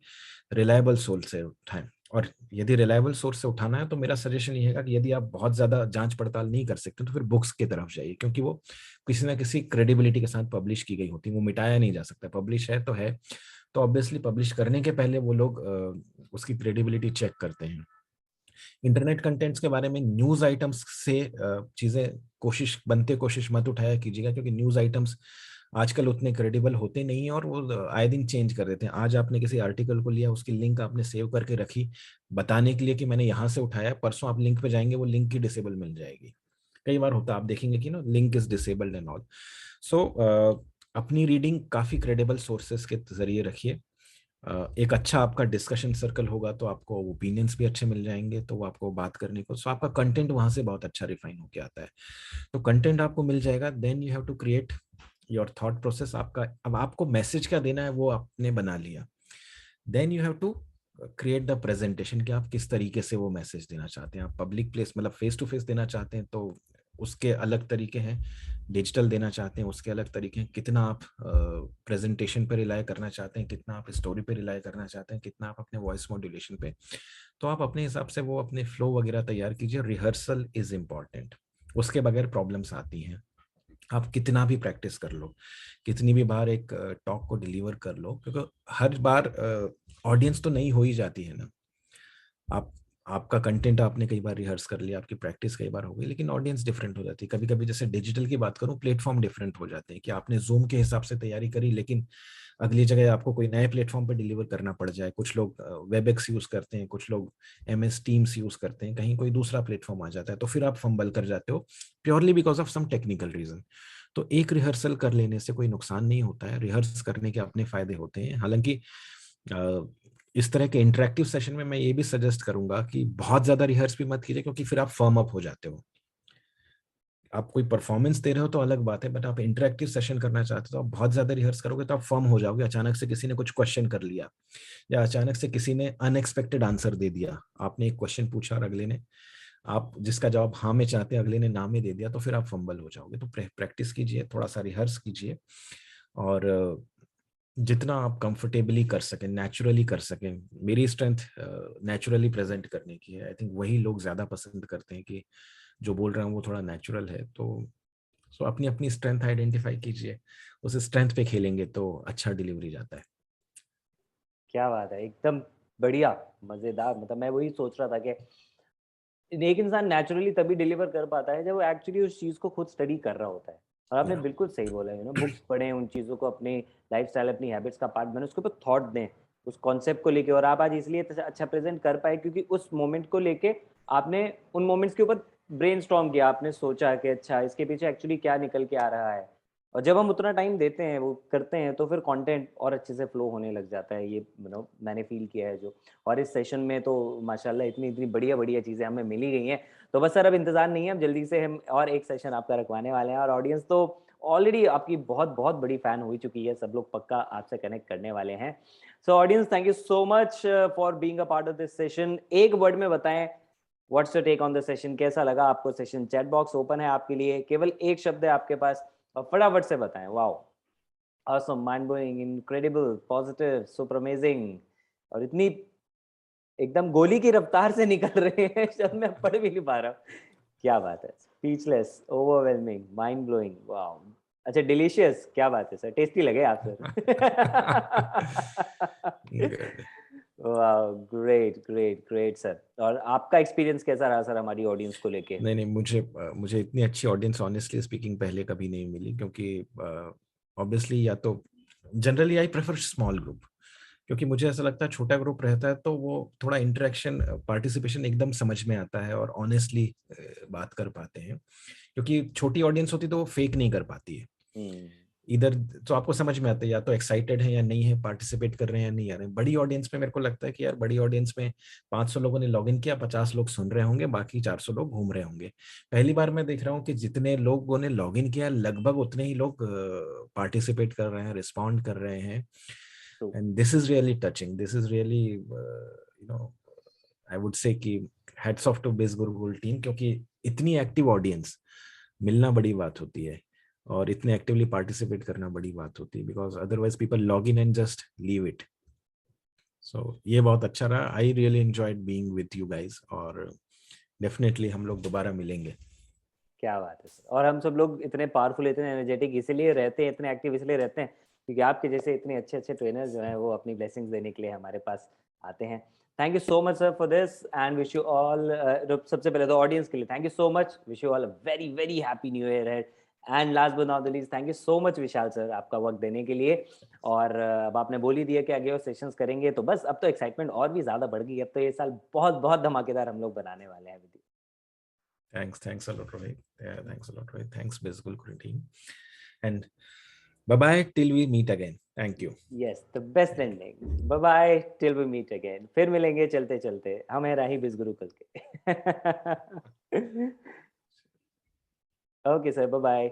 रिलायबल सोर्स से उठाएं। और यदि रिलायबल सोर्स से उठाना है तो मेरा सजेशन ये है कि यदि आप बहुत ज्यादा जांच पड़ताल नहीं कर सकते तो फिर बुक्स की तरफ जाइए, क्योंकि वो किसी ना किसी क्रेडिबिलिटी के साथ पब्लिश की गई होती है, वो मिटाया नहीं जा सकता। पब्लिश है तो ऑब्वियसली पब्लिश करने के पहले वो लोग उसकी क्रेडिबिलिटी चेक करते हैं। इंटरनेट कंटेंट्स के बारे में न्यूज आइटम्स से चीजें कोशिश मत उठाया कीजिएगा, क्योंकि न्यूज आइटम्स आजकल उतने क्रेडिबल होते नहीं है और वो आए दिन चेंज कर देते हैं। आज आपने किसी आर्टिकल को लिया, उसकी लिंक आपने सेव करके रखी बताने के लिए कि मैंने यहाँ से उठाया, परसों आप लिंक पे जाएंगे वो लिंक की डिसेबल मिल जाएगी। कई बार होता, आप देखेंगे कि link is disabled and all. So अपनी रीडिंग काफी क्रेडिबल सोर्सेस के जरिए रखिए। एक अच्छा आपका डिस्कशन सर्कल होगा तो आपको ओपिनियंस भी अच्छे मिल जाएंगे, तो वो आपको बात करने को, सो आपका कंटेंट वहां से बहुत अच्छा रिफाइन होके आता है। तो कंटेंट आपको मिल जाएगा, then you have to create your thought process. आपका अब आपको मैसेज क्या देना है वो आपने बना लिया, then you have to create the presentation कि आप किस तरीके से वो मैसेज देना चाहते हैं। आप पब्लिक प्लेस मतलब फेस टू फेस देना चाहते हैं तो उसके अलग तरीके हैं, डिजिटल देना चाहते हैं उसके अलग तरीके हैं, कितना आप प्रेजेंटेशन पे रिलाय करना चाहते हैं, कितना आप स्टोरी पे रिलाय करना चाहते हैं, कितना आप अपने वॉइस मॉड्यूलेशन पे, तो आप अपने हिसाब से वो अपने फ्लो वगैरह तैयार कीजिए। रिहर्सल इज इम्पॉर्टेंट, उसके बगैर प्रॉब्लम्स आती हैं। आप कितना भी प्रैक्टिस कर लो, कितनी भी बार एक टॉक को डिलीवर कर लो, क्योंकि हर बार ऑडियंस तो नहीं हो ही जाती है ना। आप आपका कंटेंट आपने कई बार रिहर्स कर लिया, आपकी प्रैक्टिस कई बार हो गई, लेकिन ऑडियंस डिफरेंट हो जाती है। कभी कभी जैसे डिजिटल की बात करूं, प्लेटफॉर्म डिफरेंट हो जाते हैं कि आपने जूम के हिसाब से तैयारी करी, लेकिन अगली जगह आपको कोई नए प्लेटफॉर्म पे डिलीवर करना पड़ जाए। कुछ लोग वेबएक्स यूज करते हैं, कुछ लोग MS टीम्स यूज करते हैं, कहीं कोई दूसरा प्लेटफॉर्म आ जाता है, तो फिर आप फंबल कर जाते हो purely because of some technical reason. तो एक रिहर्सल कर लेने से कोई नुकसान नहीं होता है, रिहर्स करने के अपने फायदे होते हैं। हालांकि इस तरह के इंटरेक्टिव सेशन में मैं ये भी सजेस्ट करूंगा कि बहुत ज्यादा रिहर्स भी मत कीजिए, क्योंकि फिर आप फर्म अप हो जाते हो। आप कोई परफॉर्मेंस दे रहे हो तो अलग बात है, बट आप इंटरेक्टिव सेशन करना चाहते हो तो आप बहुत ज्यादा रिहर्स करोगे तो आप फर्म हो जाओगे। अचानक से किसी ने कुछ क्वेश्चन कर लिया, या अचानक से किसी ने अनएक्सपेक्टेड आंसर दे दिया, आपने एक क्वेश्चन पूछा और अगले ने आप जिसका जवाब हाँ में चाहते हैं अगले ने ना में दे दिया तो फिर आप फंबल हो जाओगे। तो प्रैक्टिस कीजिए, थोड़ा सा रिहर्स कीजिए, और जितना आप कंफर्टेबली कर सकें, नेचुरली कर सकें। मेरी स्ट्रेंथ नेचुरली प्रेजेंट करने की है। आई थिंक वही लोग ज्यादा पसंद करते हैं कि जो बोल रहे हैं वो थोड़ा नेचुरल है। तो सो अपनी अपनी स्ट्रेंथ आइडेंटिफाई कीजिए, उस स्ट्रेंथ पे खेलेंगे तो अच्छा डिलीवरी जाता है। क्या बात है, एकदम बढ़िया, मजेदार। मतलब मैं वही सोच रहा था कि एक इंसान नेचुरली तभी डिलीवर कर पाता है जब वो एक्चुअली उस चीज़ को खुद स्टडी कर रहा होता है। और आपने Yeah. बिल्कुल सही बोला, बुक्स पढ़ें, उन चीज़ों को अपनी लाइफस्टाइल, अपनी हैबिट्स का पार्ट बने, उसके ऊपर थॉट दें, उस कॉन्सेप्ट को लेके। और आप आज इसलिए अच्छा प्रेजेंट कर पाए क्योंकि उस मोमेंट को लेके आपने उन मोमेंट्स के ऊपर ब्रेनस्टॉर्म किया, आपने सोचा कि अच्छा इसके पीछे एक्चुअली क्या निकल के आ रहा है। और जब हम उतना टाइम देते हैं, वो करते हैं, तो फिर कंटेंट और अच्छे से फ्लो होने लग जाता है। ये मैंने फील किया है जो। और इस सेशन में तो माशाल्लाह इतनी इतनी बढ़िया बढ़िया चीज़ें हमें मिली गई हैं। तो बस सर अब इंतज़ार नहीं है, अब जल्दी से हम और एक सेशन आपका रखवाने वाले हैं। और ऑडियंस तो ऑलरेडी आपकी बहुत बहुत बड़ी फ़ैन हो चुकी है, सब लोग पक्का आपसे कनेक्ट करने वाले हैं। So audience, thank you so much for being a part of this session. एक वर्ड में बताएं, what's your take on the session, कैसा लगा आपको सेशन? चैट बॉक्स ओपन है आपके लिए, केवल एक शब्द है आपके पास और फटाफट से बताएं। Wow, awesome, mind blowing, incredible, positive, super amazing. और इतनी एकदम गोली की रफ्तार से निकल रहे हैं शब्द, मैं पढ़ भी नहीं पा रहा हूँ। क्या बात है, speechless, overwhelming, mind blowing, wow. अच्छा, डिलीशियस, क्या बात है सर, टेस्टी लगे आप sir. Good. Wow, great great great sir. और आपका एक्सपीरियंस कैसा रहा सर हमारी ऑडियंस को लेके? नहीं नहीं, मुझे इतनी अच्छी ऑडियंस ऑनेस्टली स्पीकिंग पहले कभी नहीं मिली, क्योंकि ऑब्वियसली या तो generally I prefer small group, क्योंकि मुझे ऐसा लगता है छोटा ग्रुप रहता है तो वो थोड़ा इंटरेक्शन, पार्टिसिपेशन एकदम समझ में आता है और ऑनेस्टली बात कर पाते हैं। क्योंकि छोटी ऑडियंस होती तो वो फेक नहीं कर पाती है। हम्म, इधर तो आपको समझ में आता है या तो एक्साइटेड है या नहीं है, पार्टिसिपेट कर रहे हैं या नहीं आ रहे हैं। बड़ी ऑडियंस में मेरे को लगता है कि यार बड़ी ऑडियंस में 500 लोगों ने लॉग इन किया, 50 लोग सुन रहे होंगे, बाकी 400 लोग घूम रहे होंगे। पहली बार मैं देख रहा हूँ कि जितने लोगों ने लॉग इन किया लगभग उतने ही लोग पार्टिसिपेट कर रहे हैं, रिस्पॉन्ड कर रहे हैं। True. And this is really touching, this is really I would say कि हेड्स ऑफ टू बिज गुरुकुल टीम, क्योंकि इतनी एक्टिव ऑडियंस मिलना बड़ी बात होती है और इतने एक्टिवली पार्टिसिपेट करना बड़ी बात होती है, because otherwise people log in and just leave it. So ये बहुत अच्छा रहा, I really enjoyed being with you guys, और डेफिनेटली हम लोग दोबारा मिलेंगे। क्या बात है सर। और हम सब लोग इतने पावरफुल, इतने एनर्जेटिक इसलिए रहते हैं, इतने एक्टिव इसलिए रहते हैं क्योंकि आपके जैसे इतने अच्छे अच्छे ट्रेनर्स जो हैं वो अपनी ब्लेसिंग्स देने के लिए हमारे पास आते हैं। Thank you so much sir for this and wish you all, सबसे पहले तो ऑडियंस के लिए thank you so much, wish you all a very very happy new year है। And last but not the least, thank you so much Vishal sir आपका वक्त देने के लिए। और अब आपने बोल ही दिया कि आगे और सेशंस करेंगे, तो बस अब तो एक्साइटमेंट और भी ज़्यादा बढ़ गई। अब तो ये साल बहुत बहुत धमाकेदार हम लोग बनाने वाले हैं। Thanks a lot, Rohit. Yeah, thanks a lot, Rohit. Thanks, Biz Gulkul team. And bye-bye till we meet again. Thank you. Yes, the best ending. Bye bye till we meet again. फिर मिलेंगे चलते चलते, हम हैं राही Biz Gurukul के। Okay sir, bye bye.